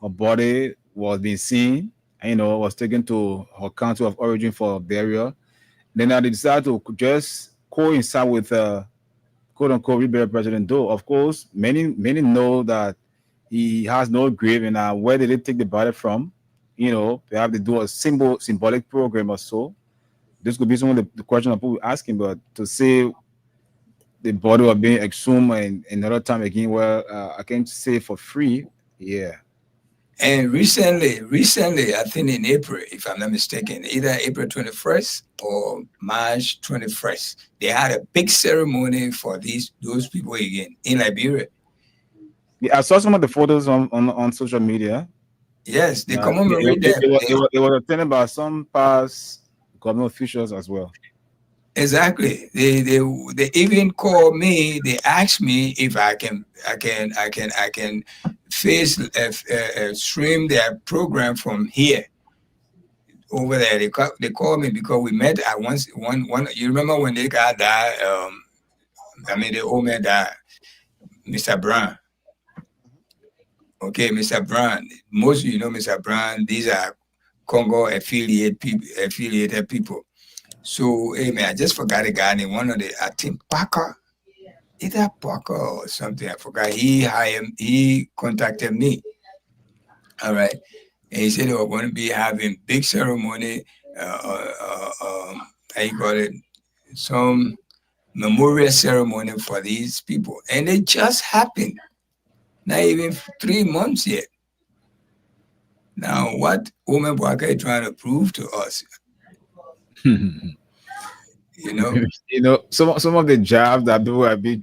her body was being seen, and was taken to her country of origin for burial. Then they decided to just coincide with quote unquote rebury President Doe. Of course, many know that he has no grave, and where did they take the body from? Perhaps they do a symbolic program or so. This could be some of the questions people asking, but to say the body was being exhumed and another time again, well, I can't say for free. Yeah. And recently, I think in April, if I'm not mistaken, either April 21st or March 21st, they had a big ceremony for those people again in Liberia. Yeah, I saw some of the photos on social media. Yes, they commemorate them. It was attended by some past government officials as well. Exactly. They even call me. They ask me if I can stream their program from here over there. They call me because we met at one. You remember when they guy died? The old man died, Mr. Brown. Okay, Mr. Brown. Most of you know Mr. Brown. These are Congo affiliated people. So, hey man, I just forgot a guy named one of the, I think Parker, either Parker or something. I forgot. He contacted me. All right. And he said they were going to be having big ceremony, how you call it, some memorial ceremony for these people. And it just happened. Not even 3 months yet. Now, what Omen Boaka is trying to prove to us? Some of the jabs that people have been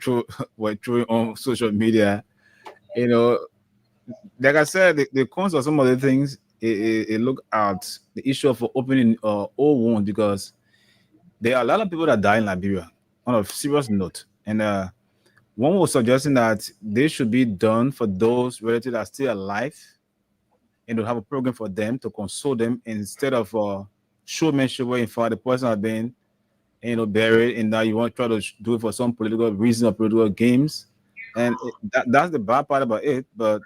were throwing on social media, like I said, the cons of some of the things, it look at the issue of opening all wounds, because there are a lot of people that die in Liberia on a serious note, and one was suggesting that they should be done for those relatives that are still alive, and to have a program for them to console them instead of showmanship where in fact the person has been buried, and now you want to try to do it for some political reason or political games, and that's the bad part about it. But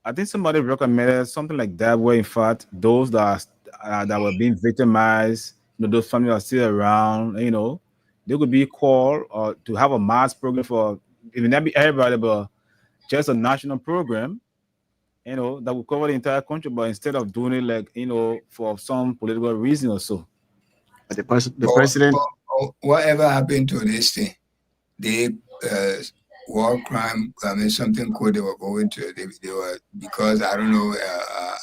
I think somebody recommended something like that, where in fact those that were being victimized, those families are still around, they could be called or to have a mass program for, it may not be everybody, but just a national program, that will cover the entire country, but instead of doing it like, for some political reason or so. The president. Whatever happened to this thing? They war crime. Something cool they were going to. They were, because I don't know.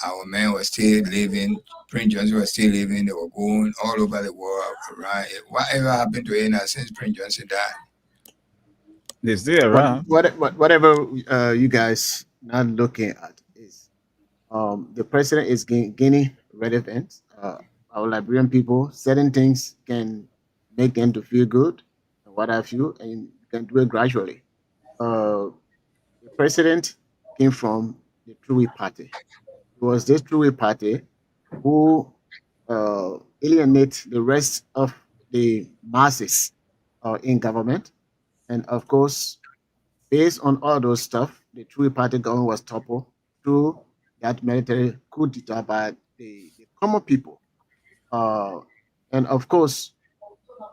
Our man was still living. Prince Johnson was still living. They were going all over the world around. Whatever happened to it since Prince Johnson died? They're still around. Whatever you guys not looking at is, the president is gaining relevance. Our Liberian people, certain things can make them to feel good, what have you, and you can do it gradually. The president came from the True Party. It was this True Party who alienate the rest of the masses in government. And of course, based on all those stuff, the True Party government was toppled through that military coup d'etat by the common people. And of course,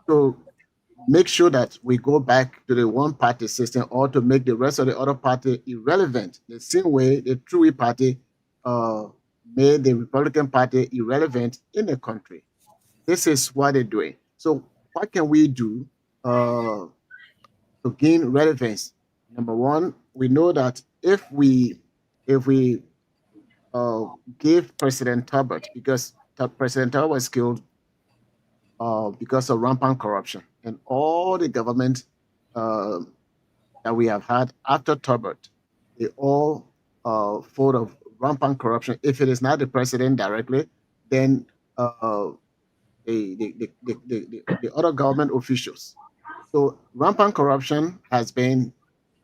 to make sure that we go back to the one-party system, or to make the rest of the other party irrelevant, the same way the True Party made the Republican Party irrelevant in the country. This is what they're doing. So what can we do to gain relevance? Number one, we know that if we give President Talbot, because President Talbot was killed because of rampant corruption, and all the government that we have had after Talbot, they all full of rampant corruption. If it is not the president directly, then the other government officials. So rampant corruption has been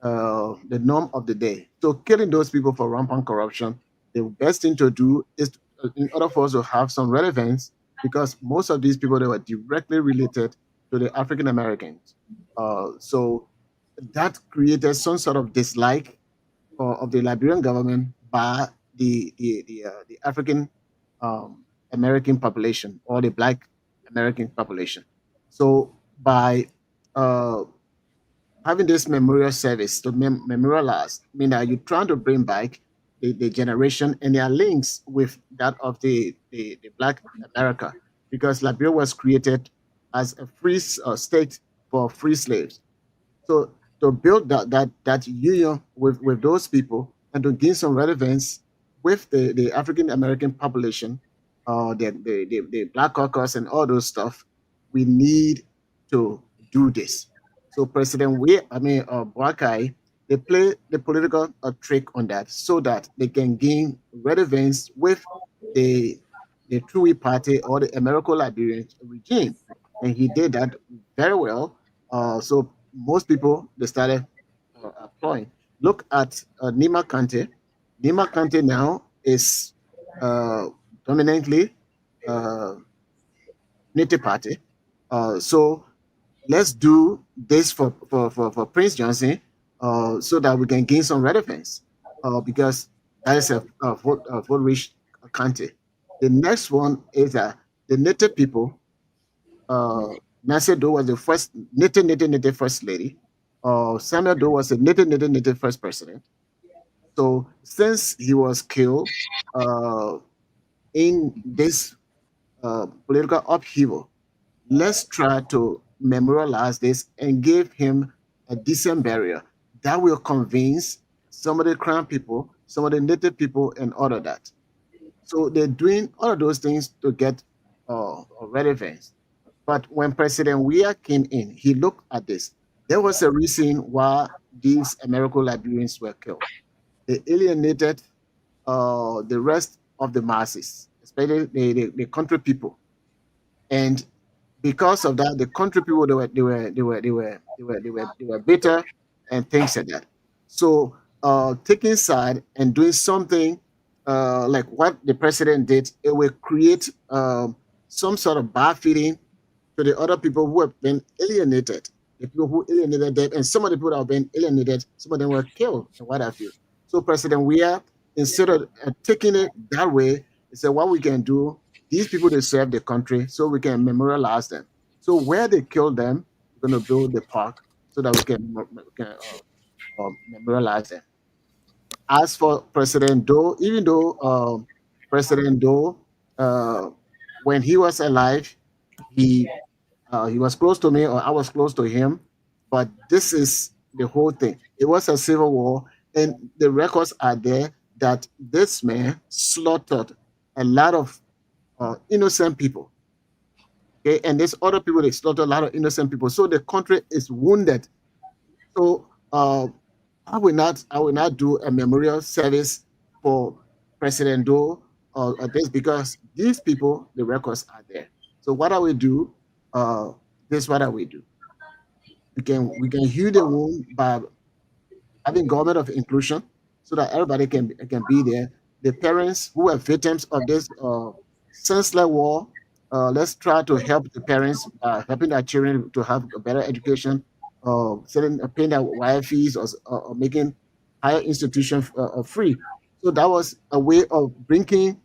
the norm of the day. So killing those people for rampant corruption, the best thing to do is, in order for us to have some relevance, because most of these people, they were directly related to the African Americans. So that created some sort of dislike of the Liberian government by the African American population, or the Black American population. So by uh, having this memorial service to memorialize, I mean that you're trying to bring back the generation and their links with that of the Black America, because Liberia was created as a free state for free slaves. So to build that union with those people, and to gain some relevance with the African American population, the Black Caucus and all those stuff, we need to do this. So President Boakai, they play the political trick on that, so that they can gain relevance with the True Party or the American Liberian regime, and he did that very well. So most people, they started applying. Look at Nima Kante. Nima Kante now is dominantly uh, Native Party. So let's do this for Prince Johnson, so that we can gain some relevance, because that is a vote rich country. The next one is the Native people. Nancy Doe was the first Native first lady. Samuel Doe was the Native first president. So since he was killed uh, in this political upheaval, let's try to memorialize this and give him a decent burial that will convince some of the crown people, some of the native people, and all of that. So they're doing all of those things to get relevance. But when President Weah came in, he looked at this. There was a reason why these American Liberians were killed. They alienated the rest of the masses, especially the country people. And because of that, the country people, they were bitter and things like that. So taking side and doing something like what the president did, it will create some sort of bad feeling to the other people who have been alienated, the people who alienated them, and some of the people that have been alienated, some of them were killed, and what have you. So President Weah, instead of taking it that way, he said, what we can do, these people, they serve the country, so we can memorialize them. So where they killed them, we're going to build the park so that we can memorialize them. As for President Doe, even though President Doe, when he was alive, he he was close to me, or I was close to him. But this is the whole thing. It was a civil war, and the records are there that this man slaughtered a lot of innocent people. Okay, and there's other people that slaughtered a lot of innocent people. So the country is wounded. So I will not do a memorial service for President Doe or this, because these people, the records are there. So what I will do, this is what I will do. We can heal the wound by having government of inclusion, so that everybody can be there. The parents who are victims of this senseless war, let's try to help the parents, helping their children to have a better education, paying their wire fees, or making higher institutions free. So that was a way of bringing,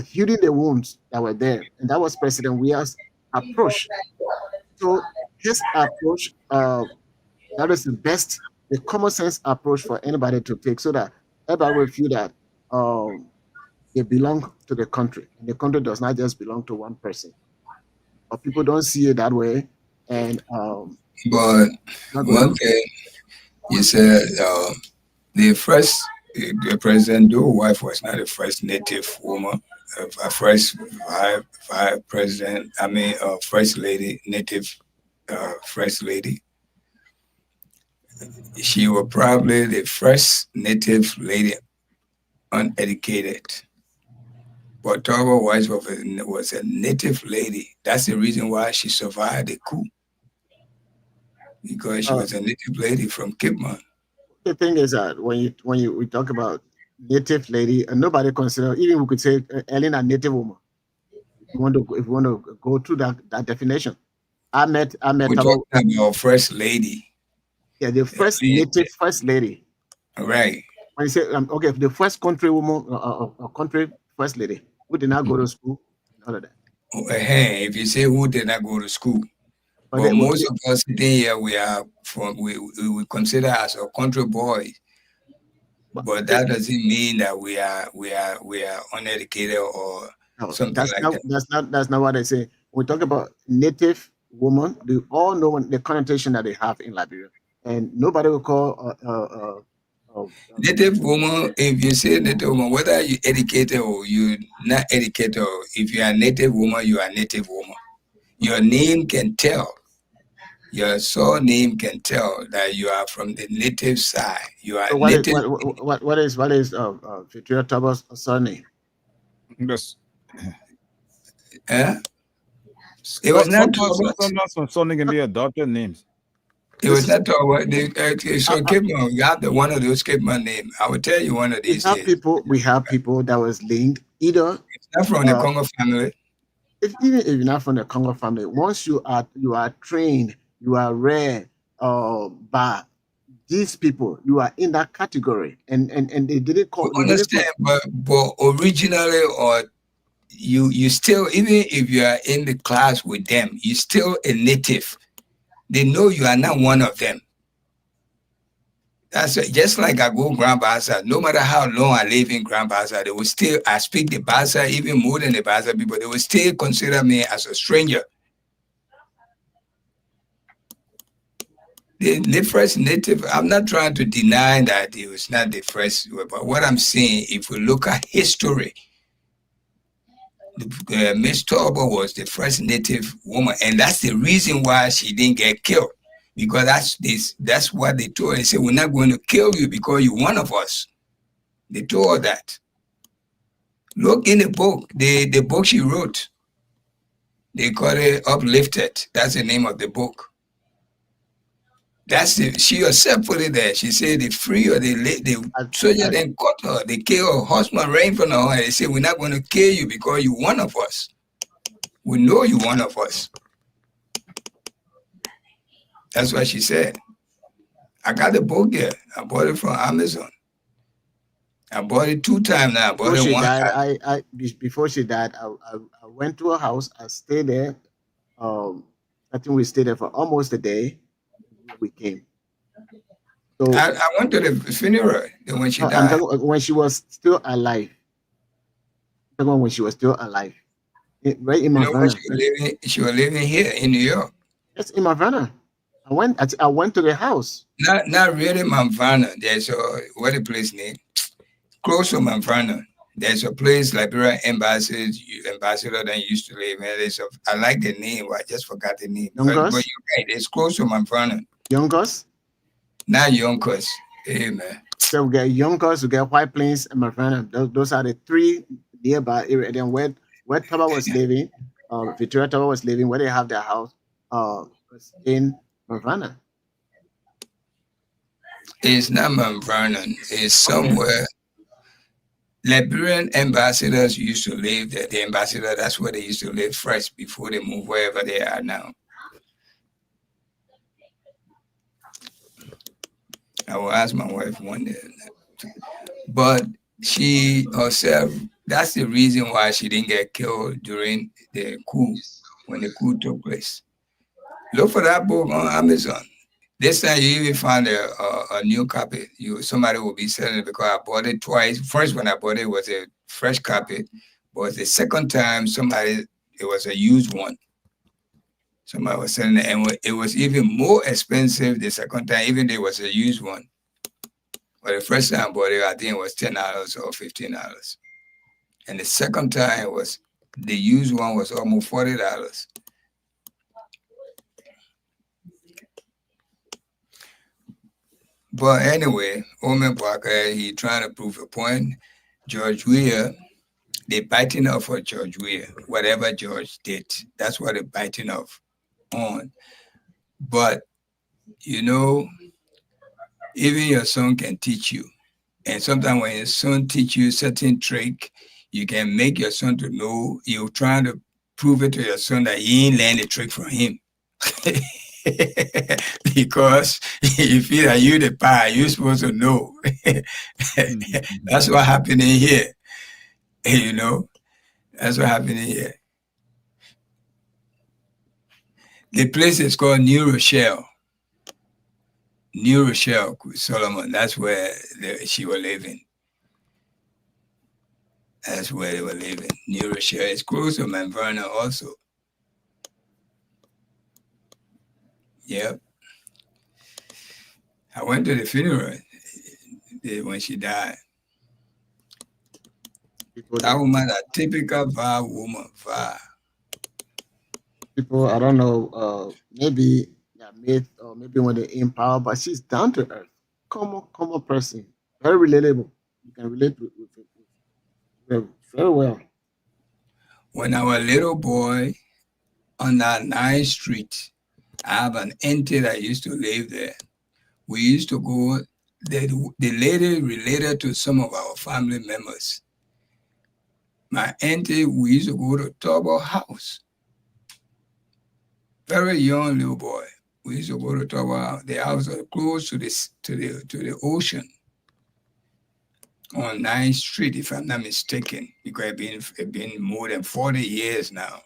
healing the wounds that were there, and that was President Weah's approach. So his approach, that is the common sense approach for anybody to take, so that everybody will feel that they belong to the country, and the country does not just belong to one person. But people don't see it that way, and But one thing you said, the first the President Doe's wife was not the first native woman, a first president. I mean, first lady, native first lady. She was probably the first native lady, uneducated. But Thurber's wife was a native lady. That's the reason why she survived the coup, because she was a native lady from Cape Mount. The thing is that we talk about native lady, and nobody consider, even we could say Ellen a native woman. If you want to go through that definition, I met We're talking about first lady. Yeah, the first native first lady. Right. When you say okay, the first country woman, country first lady who did not go to school, all of that. If you say who did not go to school, but most of us sitting here, we are from we consider as a country boys. But that doesn't mean that we are uneducated or something like that. That's not what I say. We talk about native woman. They all know the connotation that they have in Liberia, and nobody will call native woman. If you say native woman, whether you educated or you not educated, or if you are native woman, you are native woman. Your name can tell. Your surname can tell that you are from the native side. You are native. What is Victoria Thurber's surname? Yes. It was not sometimes some surname can be adopted names. It was not Thurber. So Cape Mount, you have one of those Cape Mount names. I will tell you one of these. We have people that was linked either. It's not from the Congo family. Even if you're not from the Congo family, once you are trained, you are read by these people, you are in that category, and they didn't call. You understand, but originally, or you still, even if you are in the class with them, you still a native. They know you are not one of them. That's just like I go Grand Bassa. No matter how long I live in Grand Bassa, they will still, I speak the Bassa even more than the Bassa people. They will still consider me as a stranger. The first native, I'm not trying to deny that it was not the first, but what I'm saying, if we look at history, Miss Thurber was the first native woman, and that's the reason why she didn't get killed. Because that's what they told her. They said, we're not going to kill you because you're one of us. They told her that. Look in the book, the book she wrote. They call it Uplifted. That's the name of the book. She herself put it there. She said they free her, the soldier then caught her. They killed her husband right in front of her. They said, we're not going to kill you because you're one of us. We know you're one of us. That's what she said. I got the book here. I bought it from Amazon. I bought it 2 times now. I bought it one time. Before she died, I went to her house. I stayed there. I think we stayed there for almost a day. We came. So I went to the funeral when she died. When she was still alive. When she was still alive. Right in Marvana. She was living here in New York. Yes, in Marvana. I went to the house. Not really Marvana. There's what the place name? Close to Marvana. There's a place Liberia ambassador that used to live in. I like the name, but I just forgot the name. But you're right, it's close to Marvana. Yonkers? Not Yonkers. Hey man. So we get Yonkers, we get White Plains and Marvana. Those are the 3 nearby areas. And then where Thurber was living, Victoria Thurber was living, where they have their house, was in Marvana. It's not Marvana. It's somewhere. Liberian ambassadors used to live there. The ambassador, that's where they used to live first before they move wherever they are now. I will ask my wife one day. But she herself, that's the reason why she didn't get killed during the coup, when the coup took place. Look for that book on Amazon. This time you even find a new copy. Somebody will be selling it because I bought it twice. First, when I bought it was a fresh copy, but the second time it was a used one. Somebody was selling it, and it was even more expensive the second time, even though it was a used one. But the first time I bought it, I think it was $10 or $15, and the second time the used one was almost $40. But anyway, Omen Parker, he trying to prove a point. George Weah, they biting off for George Weah. Whatever George did, that's what they're biting off on. But, even your son can teach you. And sometimes when your son teach you certain trick, you can make your son to know. You're trying to prove it to your son that he ain't learned the trick from him. Because you feel that you the power, you're supposed to know. That's what happened in here. That's what happened in here. The place is called New Rochelle. New Rochelle, Solomon. That's where she was living. That's where they were living. New Rochelle is close to Mount Vernon also. Yep. I went to the funeral when she died. That woman, a typical VAR woman. VAR. People, I don't know, maybe that myth or maybe when they're in power, but she's down to earth. Common person. Very relatable. You can relate with it very well. When I was a little boy on that 9th Street, I have an auntie that used to live there. We used to go, the lady related to some of our family members. My auntie, we used to go to Turbo House. Very young little boy. We used to go to Turbo House. The house was close to the ocean on 9th Street, if I'm not mistaken, because it's been more than 40 years now.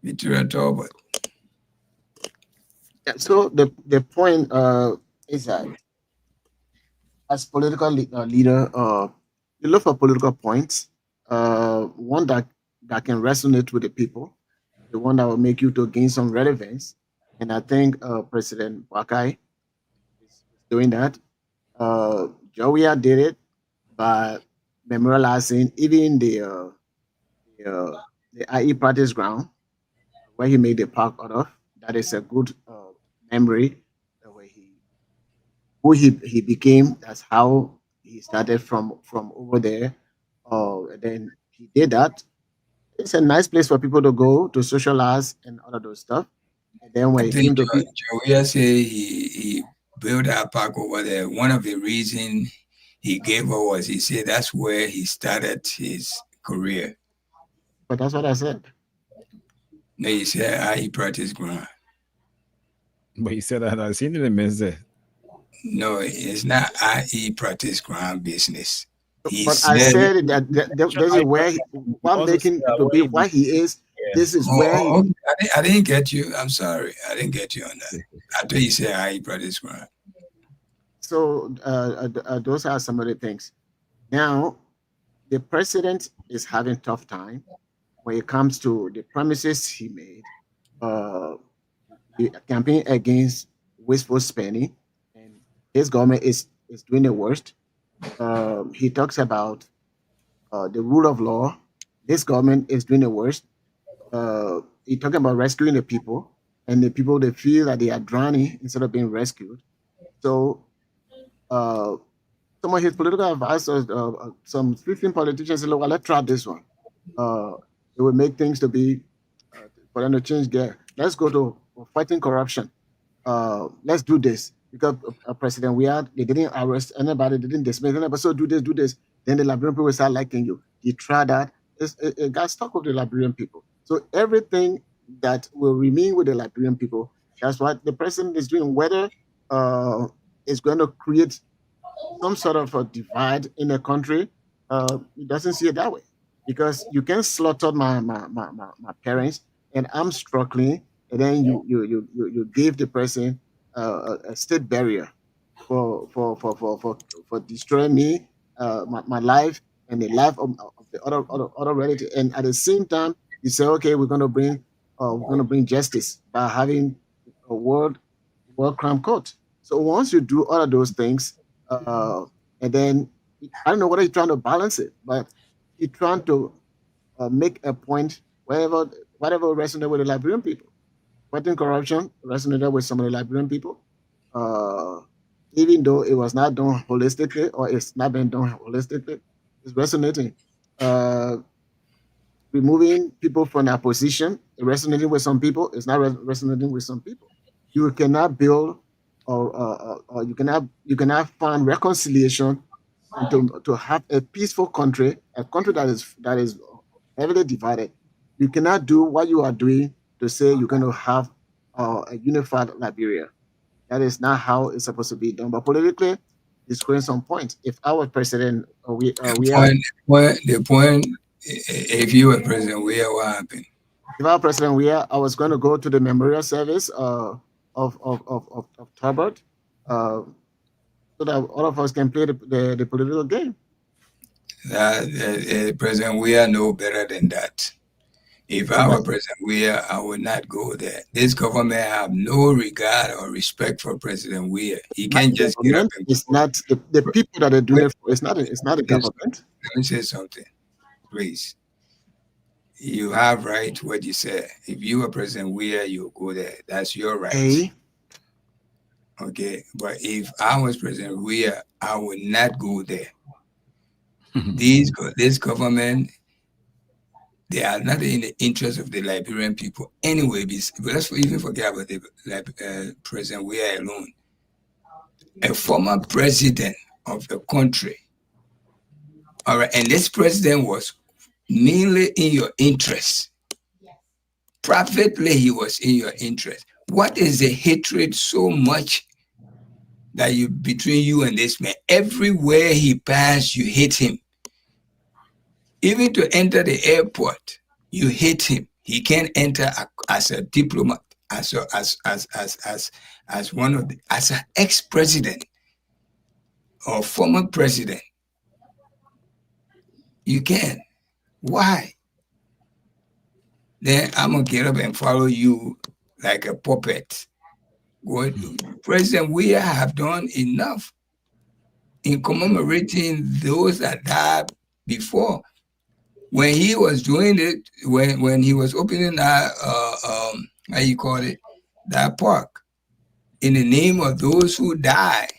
Victoria Talbot. Yeah, so the point is that as political leader, you look for political points, one that can resonate with the people, the one that will make you to gain some relevance. And I think President Wakai is doing that. Joia did it by memorializing even the IE practice ground where he made the park out of. That is a good memory where who he became. That's how he started from over there. Then he did that. It's a nice place for people to go to socialize and all of those stuff. And then when I it think came to be, Joia say he built that park over there. One of the reasons he gave her was he said that's where he started his career. but that's what I said. No, he said he practiced ground. But he said that I seen it in Menze. No, it's not IE practice ground business. He But I said that this is where what making to be why he is. This is where he, I didn't get you. I'm sorry. I didn't get you on that. I thought you said IE practice ground. so those are some of the things. Now, the president is having tough time when it comes to the promises he made. The campaign against wasteful spending, and his government is doing the worst. He talks about the rule of law. This government is doing the worst. He talking about rescuing the people, and the people they feel that they are drowning instead of being rescued. So some of his political advisors, some 15 politicians said, "Look, well, let's try this one. It will make things to be for them to change gear. Let's go to fighting corruption. Let's do this because President they didn't arrest anybody, they didn't dismiss anybody. So do this. Then the Liberian people start liking you. He tried that. It got stuck with the Liberian people. So everything that will remain with the Liberian people, that's what the president is doing. Whether it's going to create some sort of a divide in the country, he doesn't see it that way. because you can slaughter my parents, and I'm struggling, and then you give the person a state barrier for destroying me, my life, and the life of the other relative. And at the same time, you say, okay, we're gonna bring justice by having a world crime court. So once you do all of those things, and then I don't know whether you're trying to balance it, but you're trying to make a point whatever resonated with the Liberian people. Fighting corruption resonated with some of the Liberian people. Uh, Even though it was not done holistically, or it's not been done holistically, it's resonating. Uh, Removing people from their position, it resonating with some people, it's not resonating with some people. You cannot build, or you cannot find reconciliation, and to have a peaceful country, a country that is heavily divided. You cannot do what you are doing to say you're going to have a unified Liberia. That is not how it's supposed to be done. But politically, it's scoring some points. If I was president, The point, if you were president, what happened? if I was president, I was going to go to the memorial service of Tarbert, so that all of us can play the political game. President Weah know better than that. If I were President Weah, I would not go there. This government have no regard or respect for President Weah. He can't just get up and It's not the people that are doing it. It's not a government. Let me say something, please. You have right to what you said. If you were President Weah, you go there. That's your right. Hey, Okay, but if I was President Weah, I would not go there. This government, they are not in the interest of the Liberian people anyway. But let's even forget about the President Weah alone. A former president of the country, all right, and this president was mainly in your interest. Privately, he was in your interest. What is the hatred so much that between you and this man? Everywhere he passed, you hate him. Even to enter the airport, you hate him. He can't enter as a diplomat, as an ex-president or former president. You can. Why? Then I'm gonna get up and follow you like a puppet. What President Weah have done enough in commemorating those that died before. When he was doing it, when he was opening that how you call it, that park, in the name of those who died,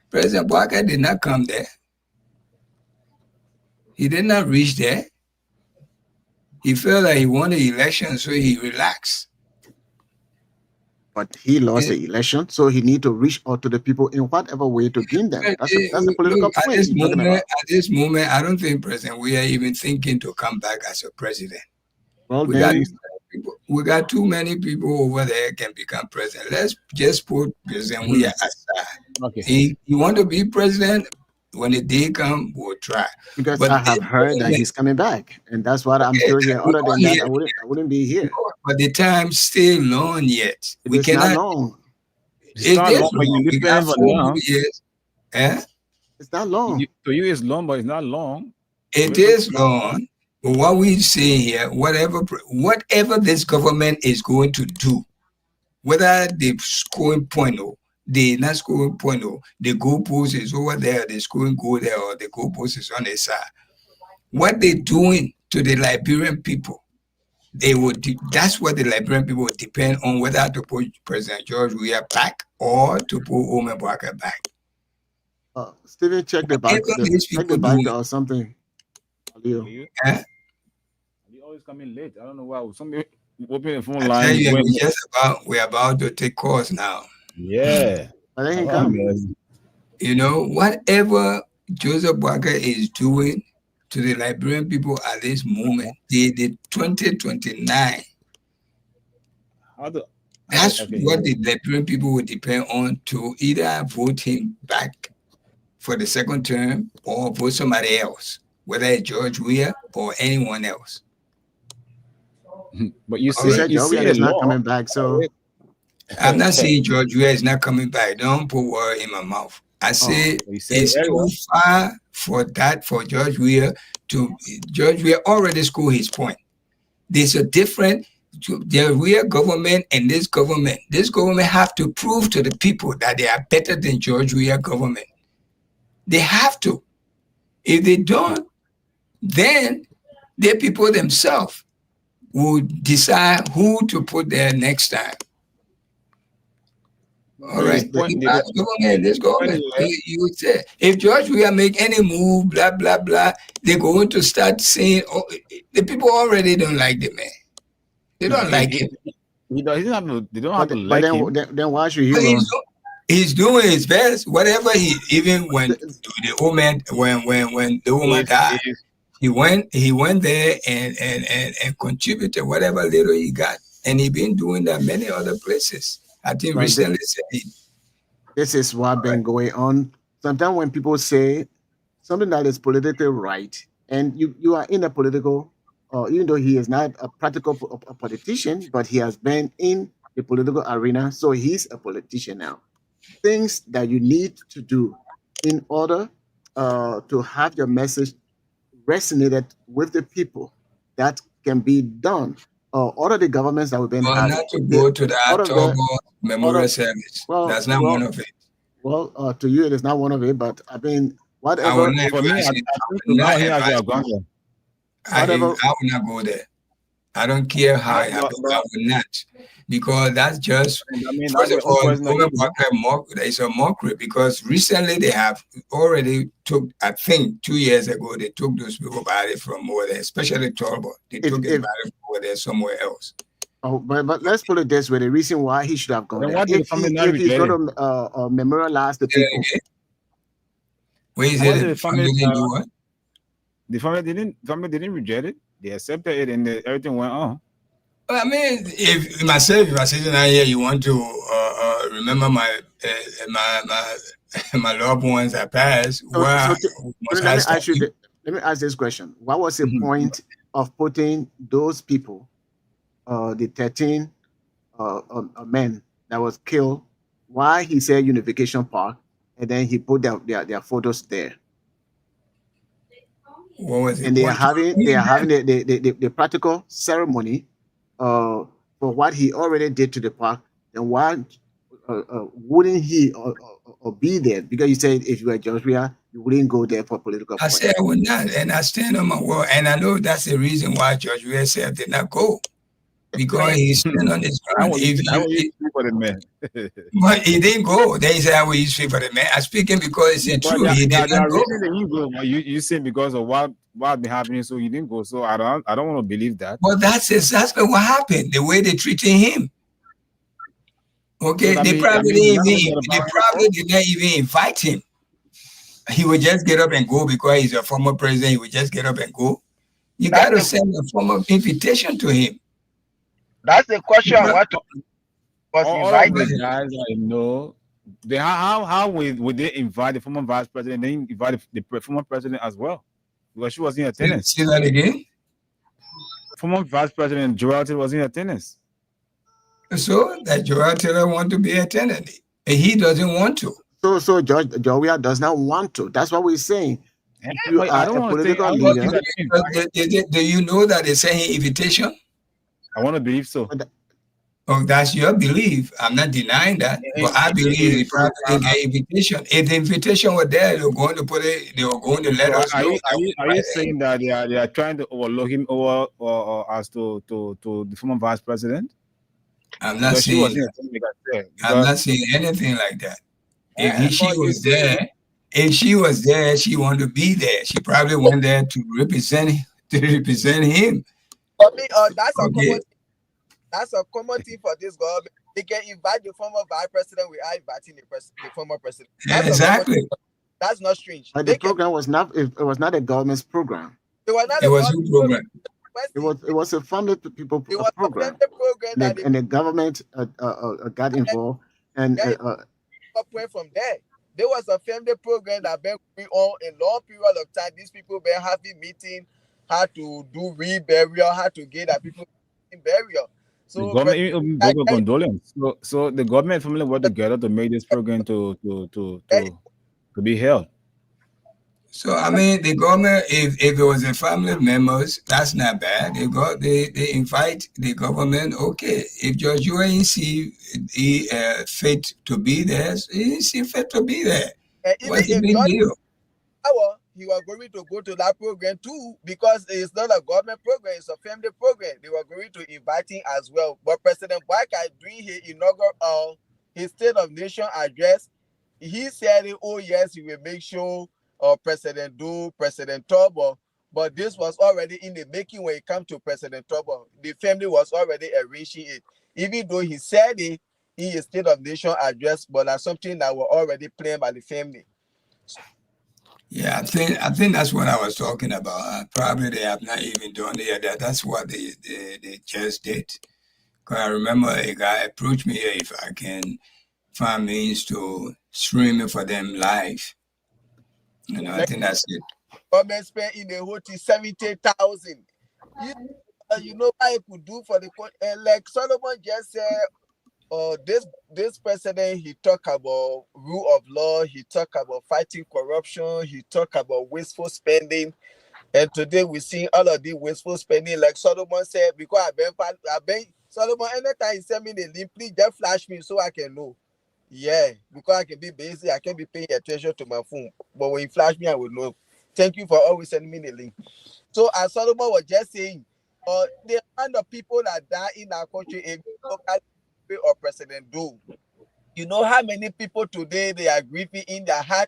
President Walker did not come there. He did not reach there. He felt like he won the election, so he relaxed. but he lost the election, so he need to reach out to the people in whatever way to gain them. That's a political At point. this moment, I don't think President we are even thinking to come back as a president. Well, We got too many people over there can become president. Let's just put President Weah aside. Okay. He want to be president. When the day come, we'll try. because But I have heard that he's coming back, and that's why I'm still here. Other than that, I wouldn't be here. But the time's still long yet. We It's not cannot. long. It's not is long, but long. you We depend got on 4 now. more years. Eh? It's not long. To you, it's long, but it's not long. It is long. But what we say here, whatever this government is going to do, whether they scoring point or they not scoring point or the goalpost is over there, the scoring goal there, or the goalpost is on the side. What they doing to the Liberian people, that's what the Liberian people would depend on, whether to put President George Weah back or to put Omar Barker back. Stephen, check the back, or something. Leo. You always come in late. I don't know why. Somebody open the phone I line. tell you, we're about to take calls now. Yeah. But then he come. You know, whatever Joseph Barker is doing to the Liberian people at this moment, the 2029, that's what the Liberian people will depend on to either vote him back for the second term or vote somebody else. whether it's George Weah or anyone else. But you He see, said you George see Weah a is not law. coming back. So I'm not saying George Weah is not coming back. Don't put word in my mouth. I say You said it's earlier. too far for George Weah to. George Weah already scored his point. There's a difference. The real government and this government have to prove to the people that they are better than George Weah government. They have to. If they don't, then the people themselves will decide who to put there next time. All right. This government, you would say, if George Weah make any move, blah, blah, blah, they're going to start saying, oh, the people already don't like the man. They don't like him. They don't have to but like him. then why should he But run? he's doing his best. Whatever even when the woman when the woman died, he went there and contributed whatever little he got, and he been doing that many other places. I think But recently this is what been going on. Sometimes when people say something that is politically right, and you are in a political, even though he is not a practical a politician, but he has been in the political arena, so he's a politician now. Things that you need to do in order to have your message resonated with the people, that can be done. All of the governments that we've been having, not to go to that Togo memorial service. well, That's not one of it. Well, to you, it is not one of it, but I mean, whatever. I will not, For me, I think now he has a gun. I will not go there. I don't care how I will not, because that's just first of all, it's a mockery, because recently they have already took, I think 2 years ago, they took those people body from over there, especially Turbo. They took his body from over there somewhere else. Oh, but let's put it this way: the reason why he should have gone there, if he's going to memorialize the people. Where is it? The family didn't reject it. They accepted it, and everything went on. I mean, if myself, if I sit down here, you want to remember my loved ones that passed. Let me ask this question: what was the point of putting those people, the 13 men that was killed? Why he said Unification Park, and then he put their photos there? And they are having the practical ceremony for what he already did to the park. Then why wouldn't he be there? Because you said if you were George Weah, you wouldn't go there for political. I said I would not, and I stand on my word. And I know that's the reason why George Weah said did not go, because he's still on his ground. But he didn't go. Then he said, "I will use for the man." I'm speaking because it's true. He did not go. You say because of what been happening, so he didn't go. So I don't want to believe that. But that's exactly what happened. The way they treated him. Okay, so they probably did not even invite him. He would just get up and go because he's a former president. He would just get up and go. You got to send a formal invitation to him. That's the question. What was invited? Guys, I know. How would they invite the former vice president? They invited the former president as well, because she was in attendance. See that again? Former vice president Joel Taylor was in attendance. So that Joel Taylor want to be attended, and he doesn't want to. So George Weah does not want to. That's what we're saying. You are a political leader. Do you know that they sent him invitation? I want to believe so. Oh, that's your belief. I'm not denying that, but I believe he probably didn't get invitation. If the invitation were there, they were going to put it. They were going to let us know. Are you saying that they are trying to overlook him or as to the former vice president? I'm not saying. I'm not saying anything like that. If she was there, she wanted to be there. She probably went there to represent him. For me, that's a common thing for this government. They can invite the former vice president without inviting the former president. Exactly. That's not strange. But the program was not. It was not a government's program. It was not. It was a program. It was a family people program. And the government got involved and from there. There was a family program that been going on a long period of time. These people been having meeting, how to do reburial, how to get that people in burial. The So government even I broke a get condolence. So the government family worked together to make this program to be held. So I mean, the government, if it was a family members, that's not bad. They invite the government. Okay, if George you ain't see he fit to be there, he ain't see fit to be there. even What's the if big George deal? Power, he was going to go to that program too because it's not a government program, it's a family program. They were going to invite him as well. But President Baka during his inaugural his State of Nation address, he said, "Oh yes, he will make sure President Do, President Turbo." But this was already in the making when it comes to President Turbo. The family was already arranging it, even though he said it in his State of Nation address, but that's something that was already planned by the family. Yeah, I think that's what I was talking about. Probably they have not even done it yet. That's what they just did. Because I remember a guy approached me if I can find means to stream it for them live. You know, I think that's it. Government spent in the hotel 70,000. You know what I could do for the like Solomon just said. This president, he talk about rule of law, he talk about fighting corruption, he talk about wasteful spending, and today we see all of the wasteful spending. Like Solomon said, because I've been Solomon. Anytime he send me the link, please just flash me so I can know. Yeah, because I can be busy, I can't be paying attention to my phone. But when you flash me, I will know. Thank you for always sending me the link. So as Solomon was just saying, the amount of people that die in our country, a local or President Do. You know how many people today they are grieving in their heart,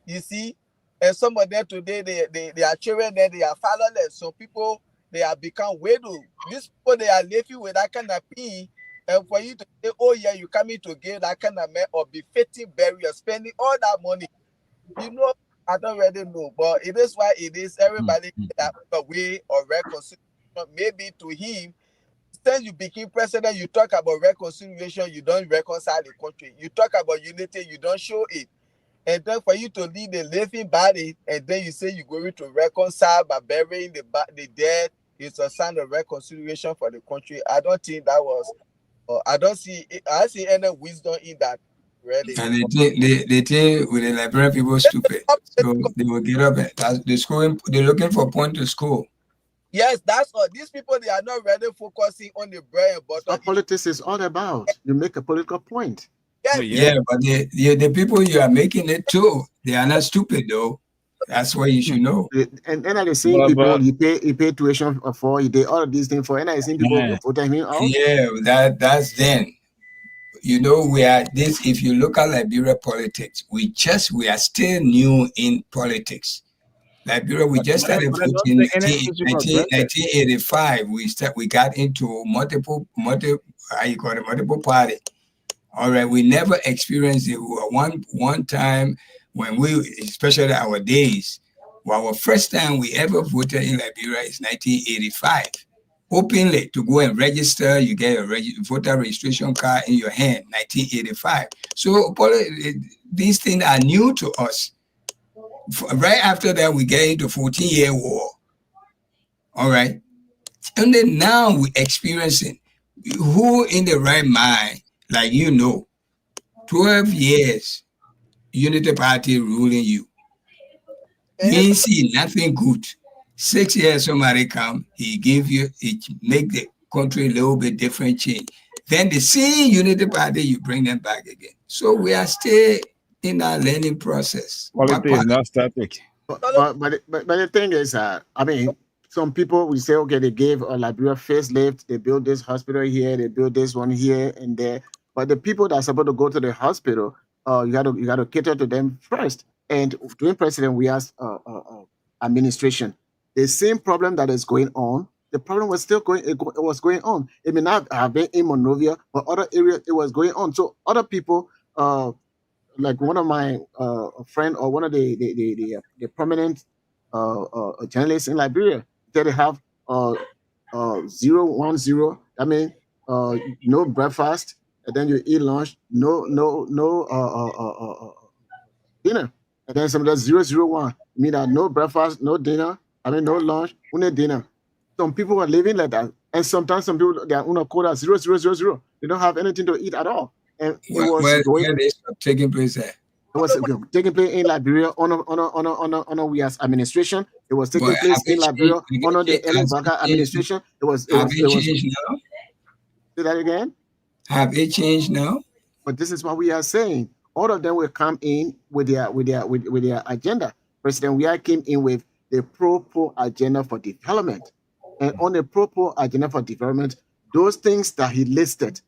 you see, and some of them today they are children, then they are fatherless. Some people they have become widow. These people they are living with that kind of pain, and for you to say, oh yeah, you coming to give that kind of man or be fitting burial, spending all that money, you know, I don't really know, but it is why it is. Everybody that way or reconciliation, maybe to him. Since you became president, you talk about reconciliation, you don't reconcile the country. You talk about unity, you don't show it. And then for you to lead the living body, and then you say you're going to reconcile by burying the dead, it's a sign of reconciliation for the country. I don't think that was, I see any wisdom in that, really. And they think with the Liberian people stupid. So they will get up and the school, they're looking for point to school. Yes, that's all. These people, they are not really focusing on the bread and butter. What politics is all about. You make a political point. Yes. Yeah, but the people you are making it to, they are not stupid though. That's what you should know. And I seen Well, people but- you pay tuition for, you did all of these things for, and I seen people Yeah. voting him out. Yeah, that's then. You know, we are this. If you look at Liberia politics, we are still new in politics. Liberia, we just started But I don't voting in think any history was granted. 1985. We got into multiple multiple party. All right, we never experienced it. One time when we, especially our days, well, our first time we ever voted in Liberia is 1985. Openly to go and register, you get a voter registration card in your hand, 1985. So these things are new to us. Right after that, we get into 14-year war. All right. And then now we're experiencing who in the right mind, like 12 years, Unity Party ruling you. You see nothing good. 6 years somebody come, he make the country a little bit different change. Then the same Unity Party, you bring them back again. So we are still in our learning process. Politics is not static. But the thing is, I mean, some people will say, okay, they gave Liberia facelift, they built this hospital here, they built this one here and there. But the people that are supposed to go to the hospital, you got to cater to them first. And during president, we asked administration, the same problem that is going on, the problem was still going. It was going on. It may not have been in Monrovia, but other areas it was going on. So other people, like one of my friend or one of the prominent journalists in Liberia, they have 010. I mean, no breakfast, and then you eat lunch. No dinner. And then some of the 001 mean that no breakfast, no dinner, no lunch, only dinner. Some people are living like that. And sometimes some people, they are on a quota 0,000. They don't have anything to eat at all. And it was where they stop taking place at? It was taking place in Liberia under we as administration. It was taking place in Liberia under the Ellen Barker administration. Have it changed now? Say that again? Have it changed now? But this is what we are saying. All of them will come in with their agenda. President Weah came in with the pro agenda for development. And on the pro agenda for development, those things that he listed,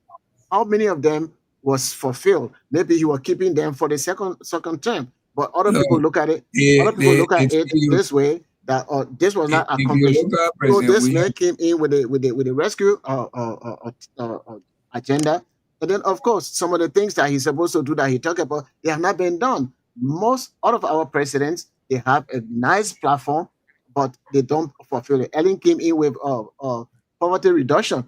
how many of them was fulfilled? Maybe he was keeping them for the second term. But other people look at it. Other people look at it this way, that this was not accomplished. So this man came in with the rescue agenda. And then, of course, some of the things that he's supposed to do that he talked about, they have not been done. All of our presidents, they have a nice platform, but they don't fulfill it. Ellen came in with poverty reduction,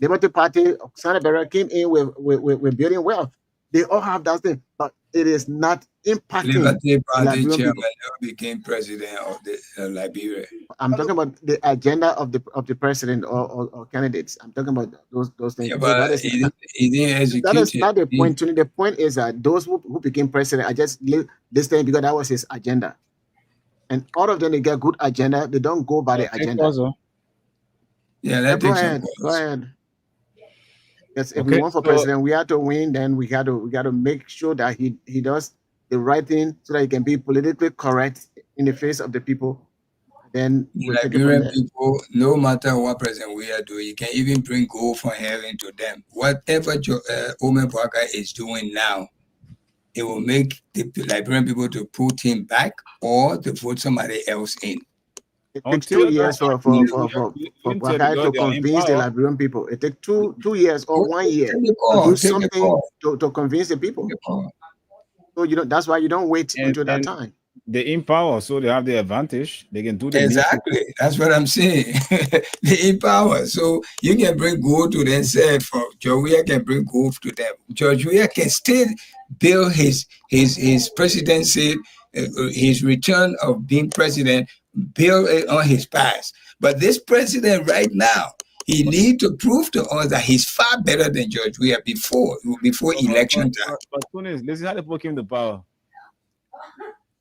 Liberty Party, Senator Barrett came in with building wealth. They all have that thing, but it is not impacting. Liberty Party chairman never became president of the Liberia. I'm talking about the agenda of the president or candidates. I'm talking about those things. Yeah, but he didn't execute. That is not the point. To me, the point is that those who became president are just listening because that was his agenda. And all of them, they get good agenda. They don't go by the agenda. Yeah, go ahead. Yes, if we want for president, we have to win. Then we got to make sure that he does the right thing so that he can be politically correct in the face of the people. Then Liberian people, no matter what President Weah do, you can even bring gold from heaven to them. Whatever Omer Barker is doing now, it will make the Liberian people to put him back or to vote somebody else in. It takes 2 years for Barker to convince the Liberian people. It takes two years or 1 year to do something to convince the people. So that's why you don't wait until that time. They empower, so they have the advantage. They can do the exactly. That's what I'm saying. They empower, so you can bring gold to themselves. George Weah can bring gold to them. George Weah can still build his presidency, his return of being president, build it on his past. But this president right now, he needs to prove to us that he's far better than George Weah before election time. But Tunis, listen how they put him to power.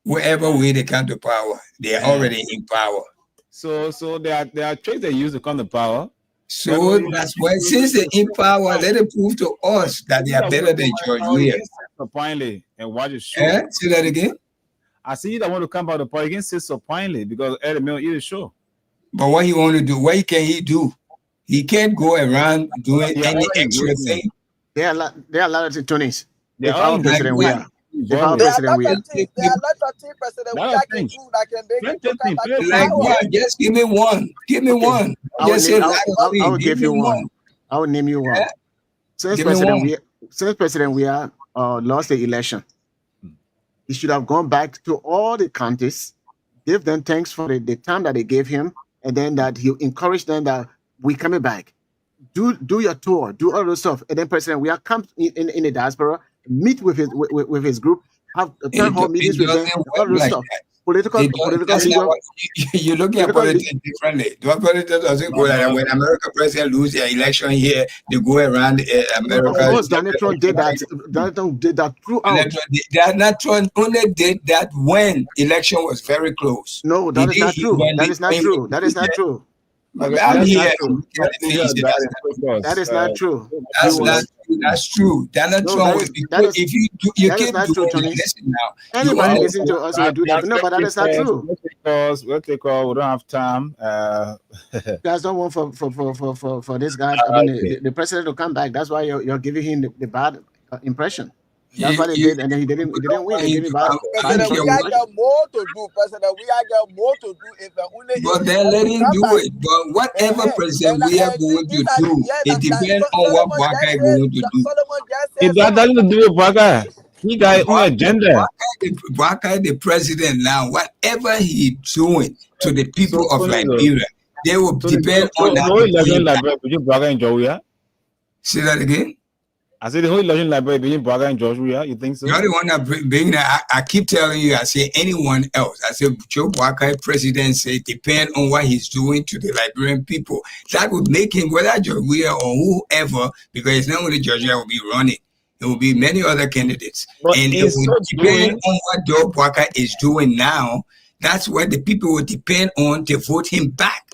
Wherever way they come to power, they are already in power. So there are tricks they use to come to power. So that's why, since they're in power, let it prove to us that they are better than George Weah. Supinely and watch it show. Say that again. I see you that want to come out of the power. You can sit supinely because Eddie Mill is show. But what he want to do? What can he do? He can't go around doing any extra thing. There are a lot of Tunis. They are President Weah. There are a lot of things President Weah can do that can make it like what? Just give me one. Give me one. I will give you one. I will name you one. Since President Weah lost the election, he should have gone back to all the counties, give them thanks for the time that they gave him, and then that he encouraged them that we're coming back. Do your tour, do all those stuff, and then President Weah comes in the diaspora, meet with his group, have town hall meetings with them, all those stuff. Political. You look at politics differently. Politics doesn't go like that. When American president lose their election here, they go around America. Of course, Donald Trump did that. Donald Trump did that throughout. Donald Trump only did that when election was very close. No, that is not true. That is not true. That is not true. I'm here. That is not true. That's true. Donald Trump. If you keep doing listen now. Anybody listen to us will do that. No, but that is not true. We'll take all. We don't have time. You guys don't want for this guy. The president to come back. That's why you're giving him the bad impression. That's what they did, and then he didn't win. He didn't President Weah got more to do. President Weah got more to do. If but then let him do it. But whatever President Weah going to do, it depends on what Barker is going to do. It doesn't do with Barker. He got an agenda. Barker, the president now, whatever he's doing to the people of Liberia, they will depend on that. Barker and Joe, yeah? Say that again. I said the whole election library being Braga and Joshua. You think so? You're the one that bring that. I keep telling you. I say anyone else. I say Joe Walker presidency depend on what he's doing to the Liberian people. That would make him, whether Joshua or whoever, because it's not only Georgia will be running. There will be many other candidates, But and it he's will not depend doing- on what Joe Walker is doing now. That's what the people will depend on to vote him back.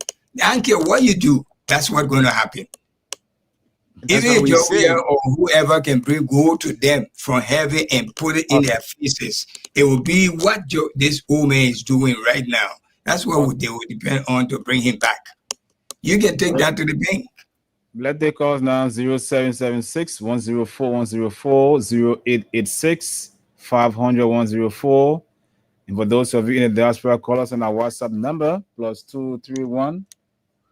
I don't care what you do. That's what's going to happen. That's Even what we if say. Joe or whoever can bring gold to them from heaven and put it in their faces, it will be what this old man is doing right now. That's what they will depend on to bring him back. You can take that to the bank. Let they call us now 0776 104 104 0886 500 104. And for those of you in the diaspora, call us on our WhatsApp number +231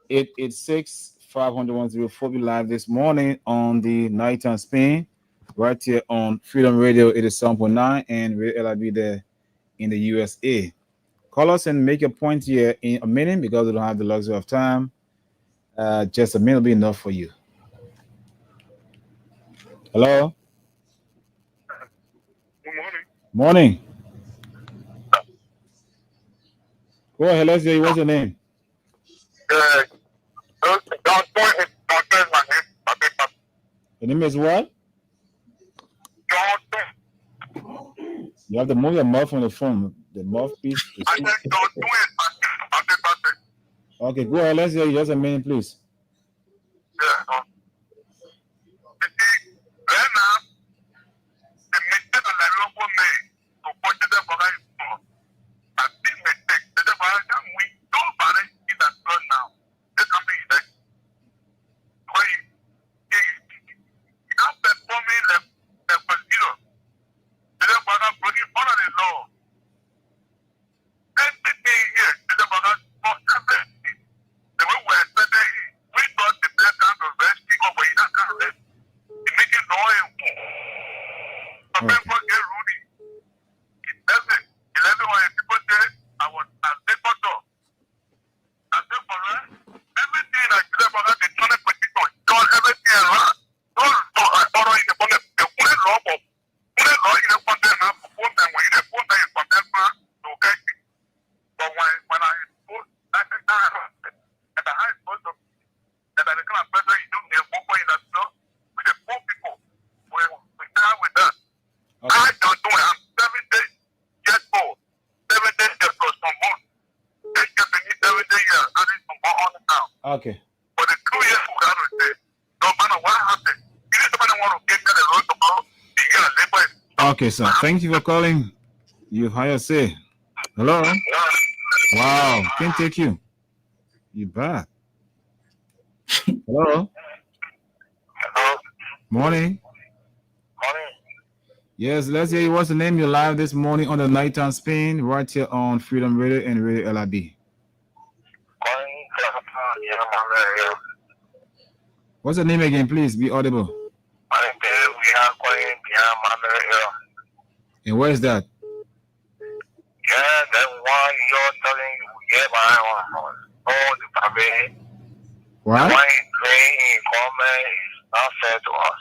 886 500 104. Be live this morning on the Night and Spain, right here on Freedom Radio 87.9 and Radio LIB there in the USA. Call us and make a point here in a minute because we don't have the luxury of time. Just a minute will be enough for you. Hello? Good morning. Morning. Go ahead, let's hear you. What's your name? John Point is my name. Your name is what? John Point. You have to move your mouth from the phone. The mouthpiece. I said John Point. Okay, go ahead. Let's hear you. Just a minute, please. Yeah. You see, right now, the mistake that the local made to put the devil right for a big mistake. The devil can we don't manage it as well now. This company is like, when you can't perform the procedure. The devil can bring it under the law. Everything here, the devil can for everything. The way we're expecting, we thought the black kind of rest, people were in that kind of rest. It makes it noise. Some people get Rudy. It's 11 when people say, I was at the bottom. I said, for her, everything I said for her, the money petition, done everything around. Don't order in the bonnet. The only law in the content now, for phone time, when you have phone time, it's from that man, to get it. But when I put, I said, at the highest point of that the kind of person you don't have more in that stuff with the poor people. We start with that. Okay. I don't do it. I'm 7 days years old. 7 days years old, some more. They just need 7 years. That is some more on the now. Okay. For the 2 years we got to say, no matter what happens, if somebody want to get to the road tomorrow, you get a labor. Okay, sir. Thank you for calling. You hire say. Hello? Wow. Can't take you. You bad. Hello? Hello? Morning. Morning. Yes, let's hear you. What's the name? You're live this morning on the Nighttime Spain, right here on Freedom Radio and Radio LIB. What's the name again, please? Be audible. And where is that? Yeah, that one you're telling you, all the family. What? Why praying in comment is not fair to us.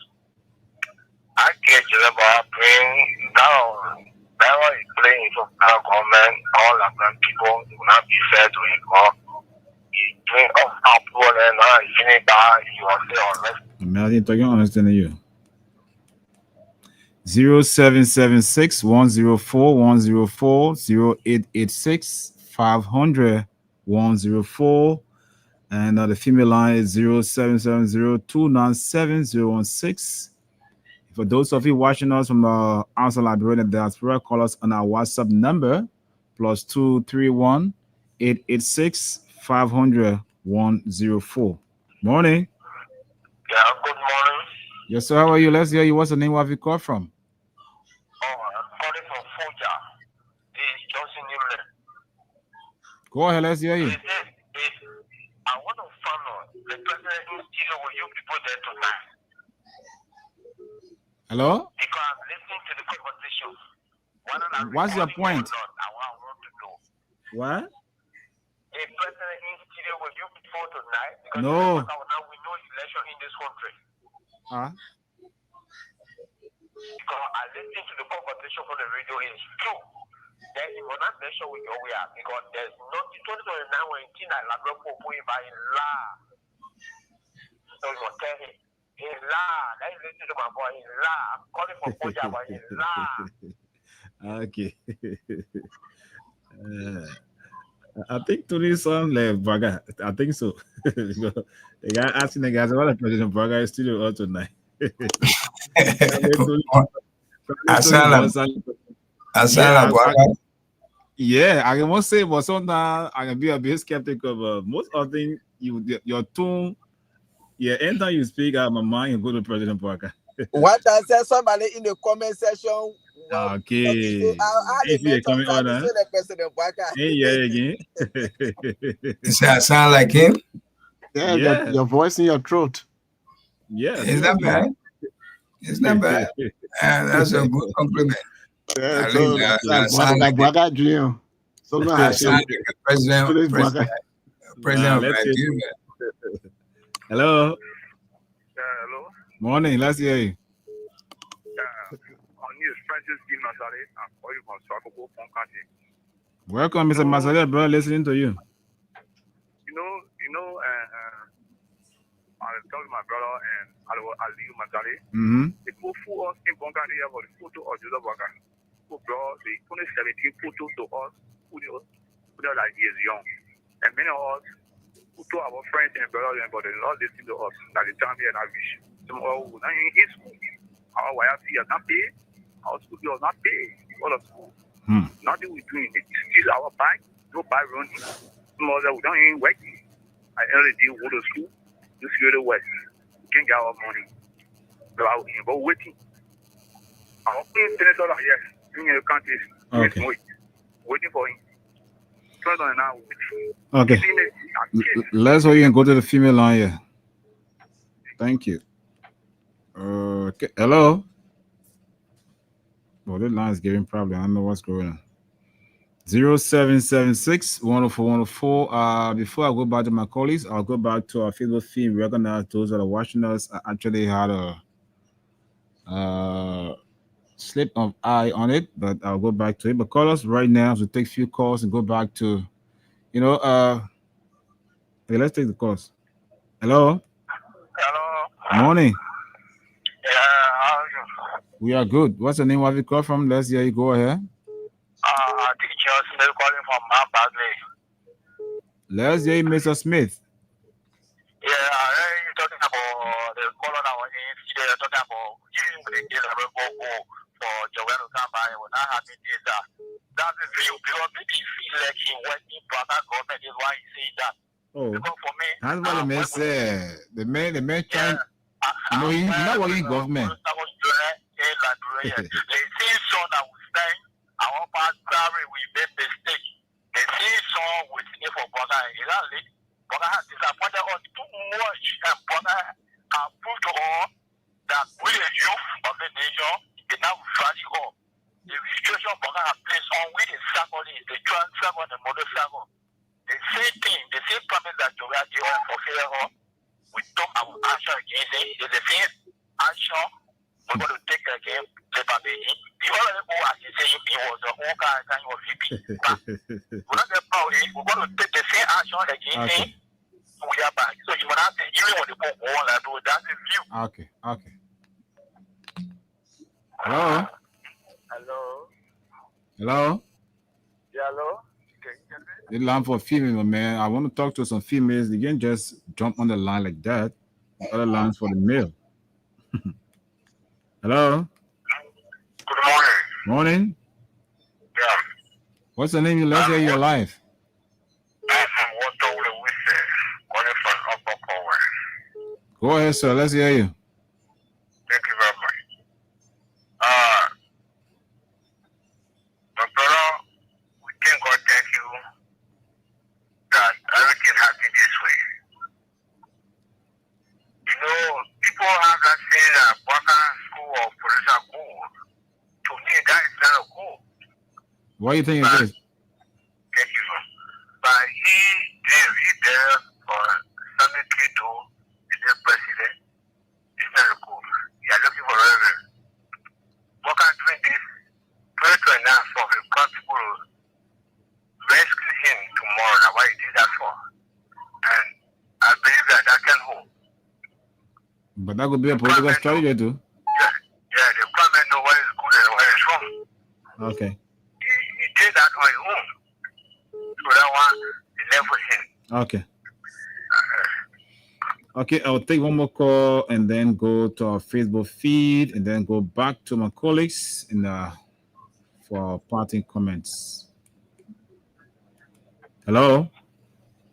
I get you about praying down. That one is playing from our government. All of them people will not be fair to him. He's doing our people and now he's feeling bad. You are still honest. Imagine talking understanding you. 0776 104 104 0886 500 104. And the female line is 0770 297 016. For those of you watching us from outside Liberia and diaspora, call us on our WhatsApp number +231 886 500 104. Morning. Yeah, good morning. Yes, sir. How are you? Let's hear you. What's the name of you call from? Oh, I'm calling from Fuja. This is Johnson Newland. Go ahead. Let's hear you. I want to find out the president who's dealing with you people there tonight. Hello? Because I'm listening to the conversation. What's your point? I want to know. What? The president is dealing with you people tonight. Because No. now we know election in this country. quotation from the radio is true, then you will not measure with your way up because there's nothing 2029 when Tina Labro point by law. So you will tell him, in law, let me listen to my boy, in law. I'm calling for Poja, but in law. Okay. I think Tony's son left Braga. I think so. The guy asking the guys what the President Braga is studio all tonight. Yeah, I can most say, but sometimes I can be a bit skeptical. But most of the things your tone, yeah, anytime you speak out of my mind, you go to President Braga. What I said, somebody in the comment section. Okay. If you coming on, the President Braga. Yeah, again. Does I sound like him? Yeah, your voice in your throat. Yeah, it's not bad. It's not bad. That's a good compliment. Yeah, so Braga dream. So no, I sound like a president of Nigeria. Hello. Hello. Morning. Let's hear you. Welcome, Mr. Masale, bro. Listening to you. I was talking to my brother and Aliu Masale. They put for us in Bongari about the photo of Joseph Banga. Who brought the 2017 photo to us who are like years young. And many of us who told our friends and brothers but they not listening to us at the time here and I wish. Some of us in school. Our YFC has not paid. Our school does not pay all of school. Nothing we're doing. It's still our bank, no buy running. Some of us we don't even working. I only deal with the school, just go to West. We can't get our money. But I was waiting. Our senator, yes, in the country, waiting for him. Okay. Let's hope you can go to the female line here. Thank you. Okay. Hello. Well, the line is giving problem. I don't know what's going on. 0776-104-104. Before I go back to my colleagues, I'll go back to our favorite theme. Recognize those that are watching us. I actually had a slip of eye on it, but I'll go back to it. But call us right now to take a few calls and go back to, okay, let's take the calls. Hello. Hello. Morning. Yeah, how are you? We are good. What's the name of you call from? Let's hear you. Go ahead. Teacher Smith calling from Mount Bagley. Let's hear you, Mr. Smith. Yeah, you're talking about the color that was in. You're talking about giving the deal of for Joel to come by. When I have this, that's the view. Because maybe you feel like he working for that government is why you say that. Oh, because for me, that's what the man said. The man trying. He's not working government. They see son that we spend our past salary, we made mistake. They see son with me for Boga and Irali. Boga has disappointed us too much, and Boga has proved to all that we the youth of the nation is now value up. The situation Boga has placed on with the secondary, the transfer and the motorcycle. The same thing, the same promise that you are given for failure. We took our action against it. It's the same action we're going to take again. The other people as you say he was a whole guy kind of VP. We're not going to take the same action against him. We are back. So you will not say even when the book won't do that's the view. Okay. Hello. Hello. The line for female, man. I want to talk to some females. You can't just jump on the line like that. The other lines for the male. Hello. Good morning. Morning. Yeah. What's the name you let's hear your life? Go ahead, sir. Let's hear you. Thank you very much. My brother, we thank God, thank you that everything happened this way. People have that saying that Baka school or police are cool. To me, that is not a cool. What do you think it is? Thank you, sir. But he there for Sunday to the president. It's not a cool. You are looking for reverend. Baka doing this But that could be a political strategy too. Yeah, the government know what is good and what is wrong. Okay. He did that on his own. So that one is left with him. Okay. Okay, I'll take one more call and then go to our Facebook feed and then go back to my colleagues in for parting comments. Hello.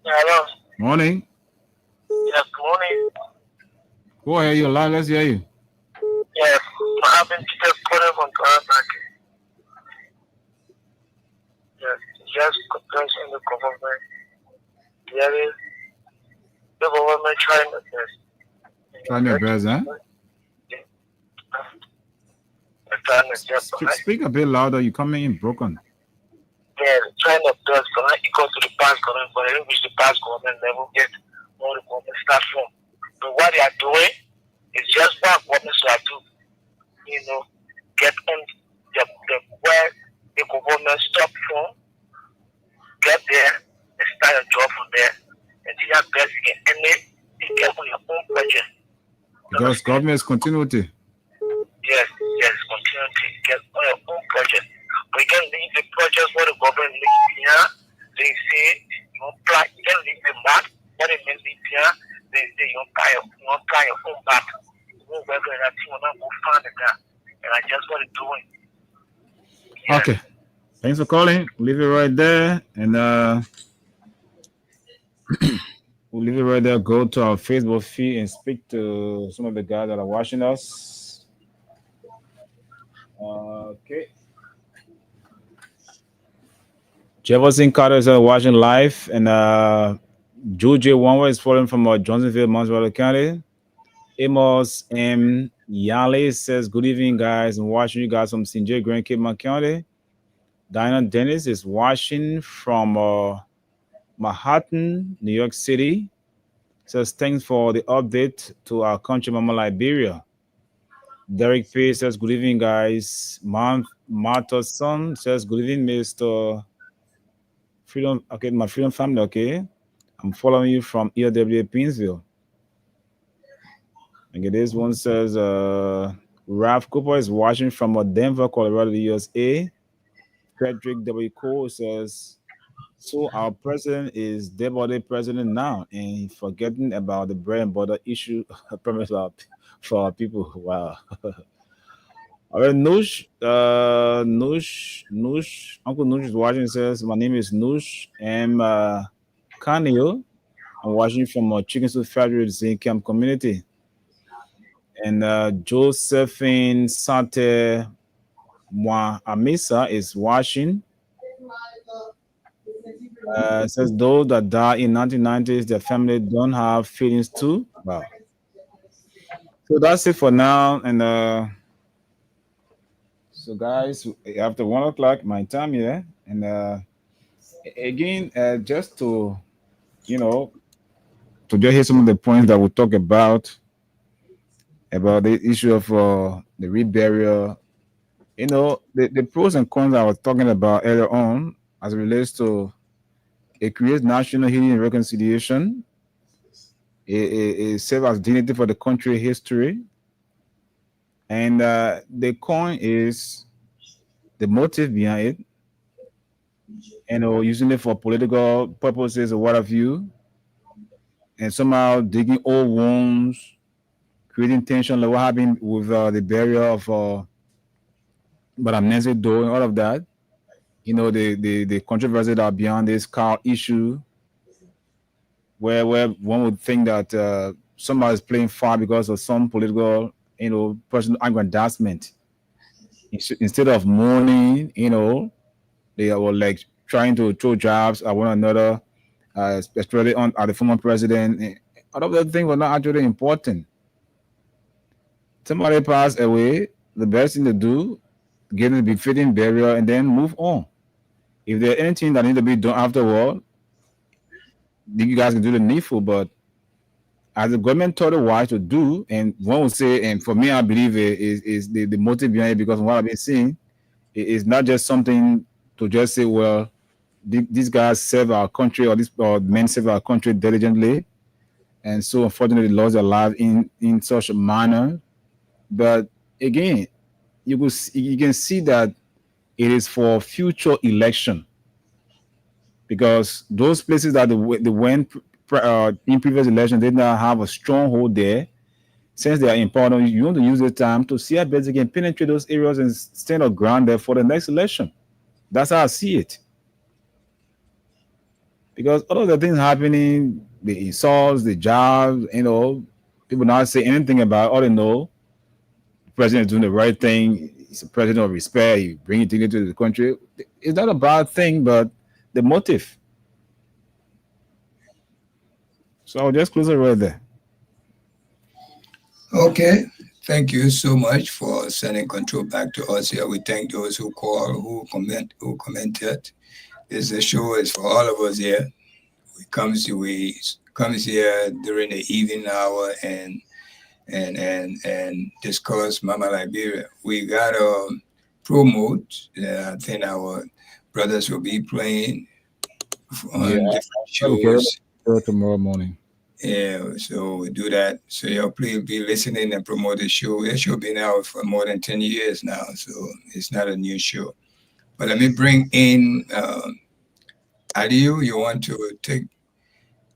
Hello. Morning. Yes, good morning. Go ahead, you're live. Let's hear you. Yes, I have been just calling from Kawasaki. Yes, just complaining the government. There is the government trying their best. Trying your best, huh? Speak a bit louder. You're coming in broken. Yeah, trying their best for not equal to the past government, but they reach the past government level yet. All the government start from. But what they are doing is just what governments are doing. You know, get on the where the government stop from, get there, and start a job from there, and do your best you can end it, and get on your own budget. Because government's continuity. Yes, continue to get on your own project. We can leave the projects where the government leaves here. They say you apply, you can leave the map. What it means here, they say you apply your own map. You go wherever that you want to go find it there. And I just want to do it. Yeah. Okay. Thanks for calling. Leave it right there. And we'll leave it right there. Go to our Facebook feed and speak to some of the guys that are watching us. Okay. Jefferson Carter is watching live, and Juju Wanwa is following from Johnsonville, Montreal County. Amos M. Yale says, good evening, guys. I'm watching you guys from St. J. Grand Cape County. Diana Dennis is watching from Manhattan, New York City. Says, thanks for the update to our country, Mama Liberia. Derek P. says, good evening, guys. Martha's son says, good evening, Mr. Freedom. Okay, my Freedom family, okay. I'm following you from ERWA Painesville. Okay, this one says, Ralph Cooper is watching from Denver, Colorado, USA. Frederick W. Cole says, so our president is deputy president now and forgetting about the bread and butter issue for our people. Wow. All right, Noosh, Uncle Noosh is watching. Says, my name is Noosh M. Canio. I'm watching from Chicken Soup Factory Zen Camp community. And Josephine Sante Amisa is watching. Says those that died in 1990s, their family don't have feelings too. Wow. So that's it for now. And so guys, after 1 o'clock, my time here. And again, just to, to just hear some of the points that we'll talk about the issue of the reed burial. The pros and cons I was talking about earlier on as it relates to it creates national healing and reconciliation. It serves as dignity for the country history. And the con is the motive behind it. Using it for political purposes or what have you. And somehow digging old wounds, creating tension, like what happened with the burial of Madam Nancy Doe and all of that. The controversy that are beyond this car issue, where one would think that somebody is playing far because of some political, personal aggrandizement. Instead of mourning, they were like trying to throw jabs at one another, especially at the former president. All of that things were not actually important. Somebody passed away, the best thing to do, get a befitting burial, and then move on. If there's anything that needs to be done afterward, you guys can do the needful. But as the government told it wise to do, and one would say, and for me, I believe it is the motive behind it, because of what I've been seeing, it is not just something to just say, well, these guys serve our country, or men serve our country diligently. and so unfortunately lost their life in such a manner. But again, you can see that it is for future election, because those places that they went in previous election, they now have a stronghold there. Since they are important, you want to use the time to see how best you can penetrate those areas and stand on ground there for the next election. That's how I see it. Because all of the things happening, the insults, the jobs, people not say anything about it. All they know, the president is doing the right thing. He's a president of respect. He bringing dignity to the country. It's not a bad thing, but the motive. So I'll just close it right there. Okay. Thank you so much for sending control back to us here. We thank those who called, who commented. This show is for all of us here. We comes here during the evening hour and discuss Mama Liberia. We got to promote. I think our brothers will be playing on different shows tomorrow morning. Yeah, so we do that. So y'all please be listening and promote the show. It should be out for more than 10 years now, so it's not a new show. But let me bring in Adiu. You want to take?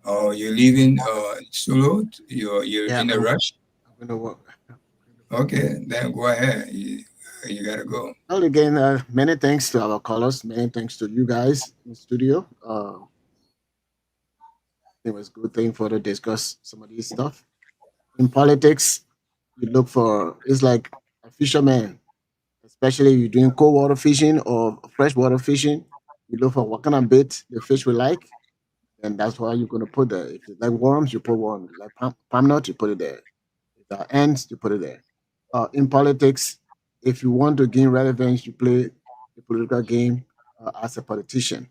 You're leaving solo. You're in a rush. I'm gonna work. Okay, then go ahead. You gotta go. Well, again, many thanks to our callers. Many thanks to you guys in the studio. It was a good thing for to discuss some of these stuff. In politics, you look for, it's like a fisherman, especially if you're doing cold water fishing or freshwater fishing. You look for what kind of bait the fish will like, and that's why you're going to put there. If you like worms, you put worms. Like palm nut, you put it there. If there are ants, you put it there. In politics, if you want to gain relevance, you play the political game as a politician.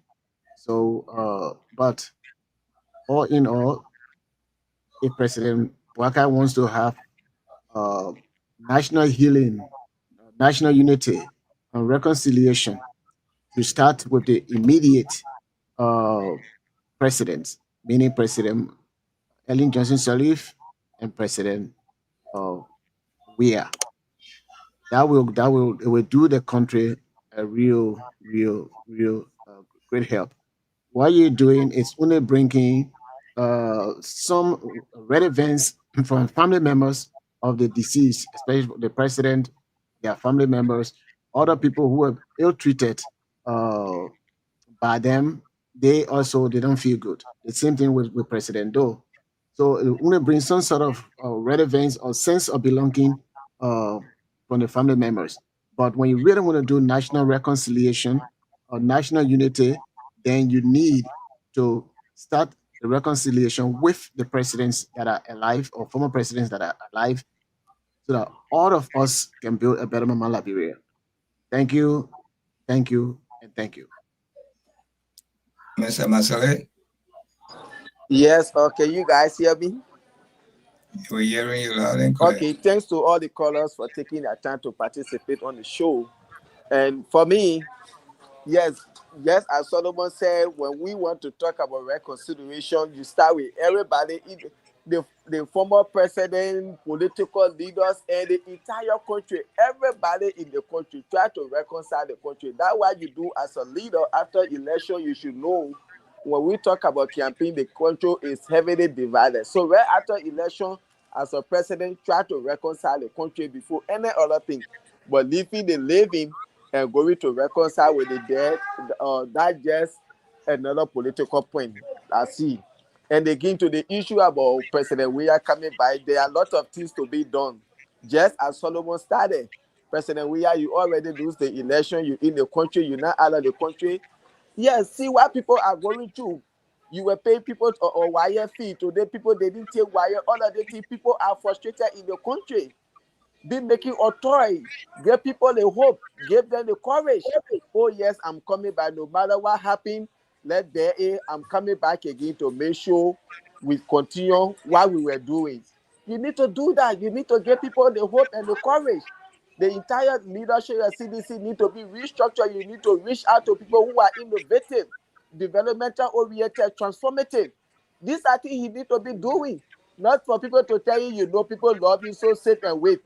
So, but all in all, if President Waka wants to have national healing, national unity, and reconciliation, you start with the immediate uh, presidents, meaning President Ellen Johnson Sirleaf and President uh, Weah. It will do the country a real great help. What you're doing is only bringing some relevance from family members of the deceased, especially the president, their family members, other people who were ill treated uh, by them. They don't feel good. The same thing with President Doe. So it only brings some sort of relevance or sense of belonging uh, from the family members. But when you really want to do national reconciliation or national unity, then you need to start the reconciliation with the presidents that are alive or former presidents that are alive so that all of us can build a better Mama Liberia. Thank you, and thank you. Mr. Masale, Yes, okay, you guys hear me? we're hearing you loud and clear. Okay, thanks to all the callers for taking their time to participate on the show. And for me, yes, as Solomon said, when we want to talk about reconciliation, you start with everybody, the former president, political leaders, and the entire country. Everybody in the country try to reconcile the country. That's what you do as a leader. After election, you should know when we talk about campaign, the country is heavily divided. So right after election, as a president, try to reconcile the country before any other thing. But leaving the living and going to reconcile with the dead, that's just another political point. I see. And again, to the issue about President Weah coming by, there are a lot of things to be done. Just as Solomon started, President Weah, you already lose the election, you in the country, you're not out of the country. Yes, see what people are going through. You were paying people or wire fee. Today, people, they didn't take wire. All of the things, people are frustrated in the country. Be making authority, give people the hope, give them the courage. Oh yes, I'm coming back. No matter what happened, I'm coming back again to make sure we continue what we were doing. You need to do that. You need to give people the hope and the courage. The entire leadership of CDC need to be restructured. You need to reach out to people who are innovative, developmental oriented, transformative. These are things he need to be doing. Not for people to tell you, people love you, so sit and wait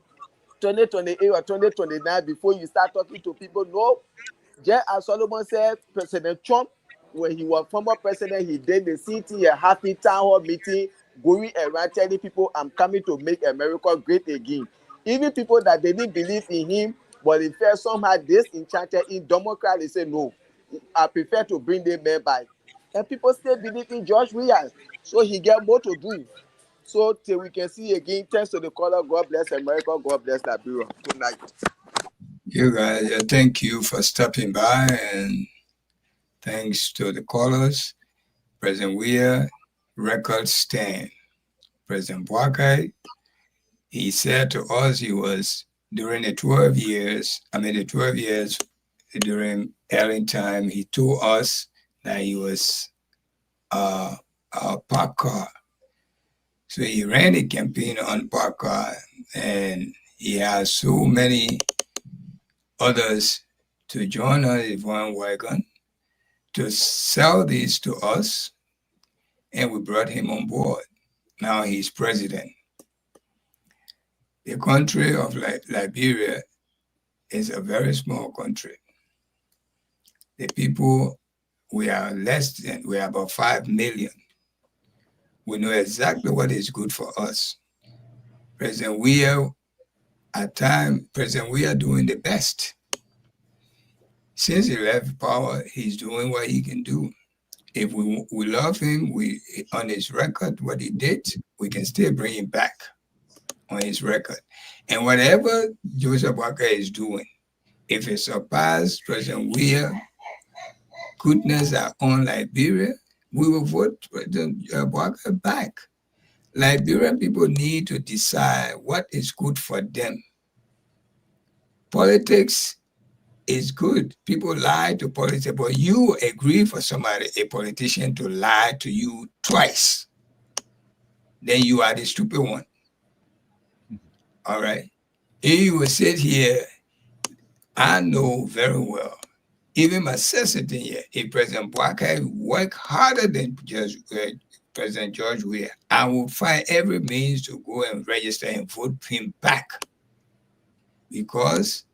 2028 or 2029 before you start talking to people. No. Just as Solomon said, President Trump, when he was former president, he did the city a happy town hall meeting, going around telling people, I'm coming to make America great again. Even people that didn't believe in him, but they felt somehow disenchanted in Democrats, they say, no, I prefer to bring them men back. And people still believe in George Weah. So he get more to do. So till we can see again, thanks to the caller, God bless America, God bless Liberia. Good night. You guys, thank you for stopping by, and thanks to the callers. President Weah, record stand. President Boakai, he said to us he was during the 12 years during Ellen time, he told us that he was a park car. So he ran a campaign on park car, and he has so many others to join us in one wagon to sell this to us, and we brought him on board. Now he's president. The country of Liberia is a very small country. The people, we are about 5 million. We know exactly what is good for us. President Weah doing the best. Since he left power, he's doing what he can do. If we love him, on his record, what he did, we can still bring him back on his record. And whatever Joseph Boakai is doing, if it surpasses President Weah goodness on Liberia, we will vote President Boakai back. Liberian people need to decide what is good for them. Politics is good. People lie to politics, but you agree for somebody, a politician, to lie to you twice, then you are the stupid one. All right? If you will sit here, I know very well, even myself sitting here, if President Boakai work harder than President George Weah, I will find every means to go and register and vote him back, because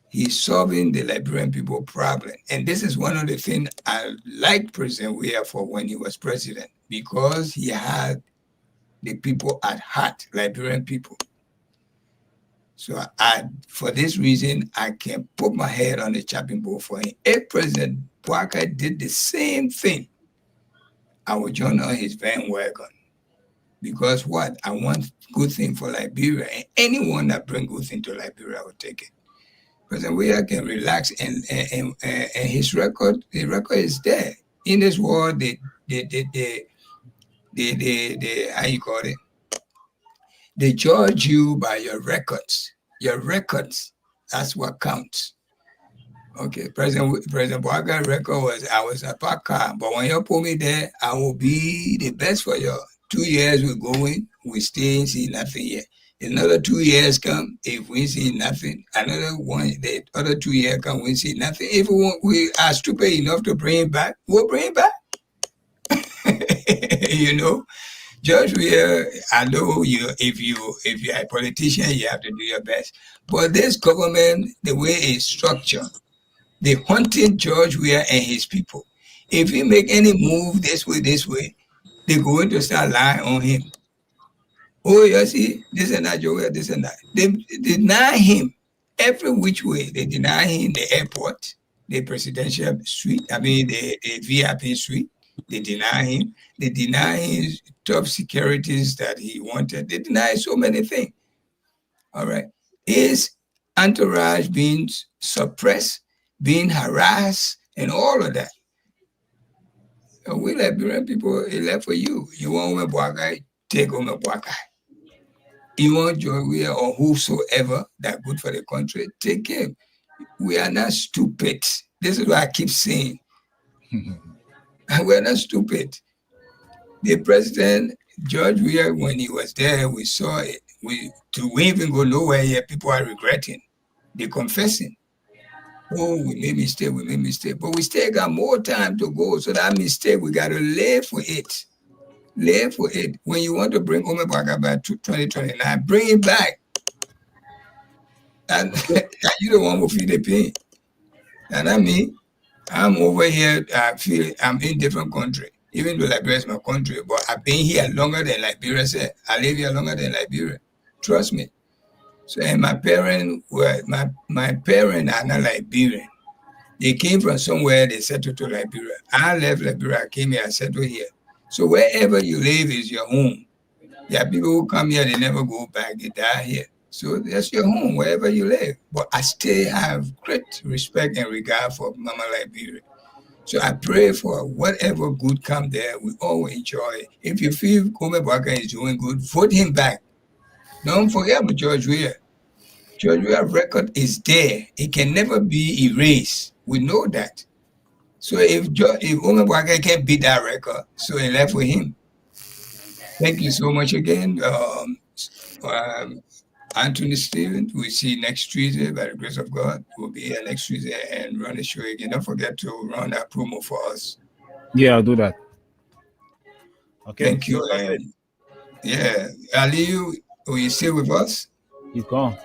he's solving the Liberian people problem. And this is one of the things I liked President Weah for when he was president, because he had the people at heart, Liberian people. So for this reason, I can put my head on the chopping board for him. If President Boakai did the same thing, I would join on his bandwagon. Because what? I want good thing for Liberia, and anyone that brings good thing to Liberia, I will take it. President Weah can relax, and his record, the record is there. In this world, how you call it? They judge you by your records. Your records, that's what counts. Okay, President Boakai record was, I was a park car, but when you put me there, I will be the best for you. 2 years we're going, we still see nothing yet. Another 2 years come, if we see nothing, another one, the other 2 years come, we see nothing. If we are stupid enough to bring it back, we'll bring it back. You know, George Weah, I know if you're a politician, you have to do your best. But this government, the way it's structured, they hunting George Weah and his people. If he make any move this way, they're going to start lying on him. Oh, you see, this and that, Joe, this and that. They deny him every which way. They deny him the airport, the presidential suite, the VIP suite. They deny him. They deny his top securities that he wanted. They deny so many things. All right. His entourage being suppressed, being harassed, and all of that. So we Liberian people, it left for you. You want Umar Boakai, take Umar Boakai. You want George Weah or whosoever that good for the country, take him. We are not stupid. This is what I keep saying. We're not stupid. The president, George Weah, when he was there, we saw it. We even go nowhere yet, people are regretting. They're confessing. Oh, we made mistake. But we still got more time to go. So that mistake, we got to live with it. live for it. When you want to bring Omebaka back to 2029, bring it back. And you don't want to feel the pain. And I mean, I'm over here, I feel I'm in different country. Even though Liberia is my country, but I've been here longer than Liberia said. I live here longer than Liberia. Trust me. So, and my parents were, my parents are not Liberian. They came from somewhere, they settled to Liberia. I left Liberia, I came here, I settled here. So wherever you live is your home. There are people who come here, they never go back, they die here. So that's your home, wherever you live. But I still have great respect and regard for Mama Liberia. So I pray for whatever good come there, we all enjoy. If you feel Omebaka is doing good, vote him back. Don't forget about George Weah. George Weah's record is there. It can never be erased. We know that. So if Omebaka can beat that record, so he left with him. Thank you so much again. Anthony Stevens, we'll see you next Tuesday by the grace of God. We'll be here next Tuesday and run the show again. Don't forget to run that promo for us. Yeah, I'll do that. Okay. Thank you. And yeah, Aliyu, will you stay with us? He's gone.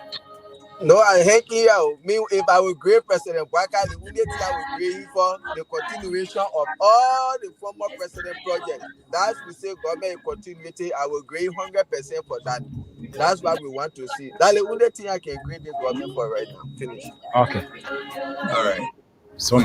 No, I hate you. Me, if I were great President Bwaka, the only thing I would agree for the continuation of all the former president projects. That's we say government continuity. I will agree 100% for that. That's what we want to see. That's the only thing I can agree this government for right now. Finish. Okay. All right. So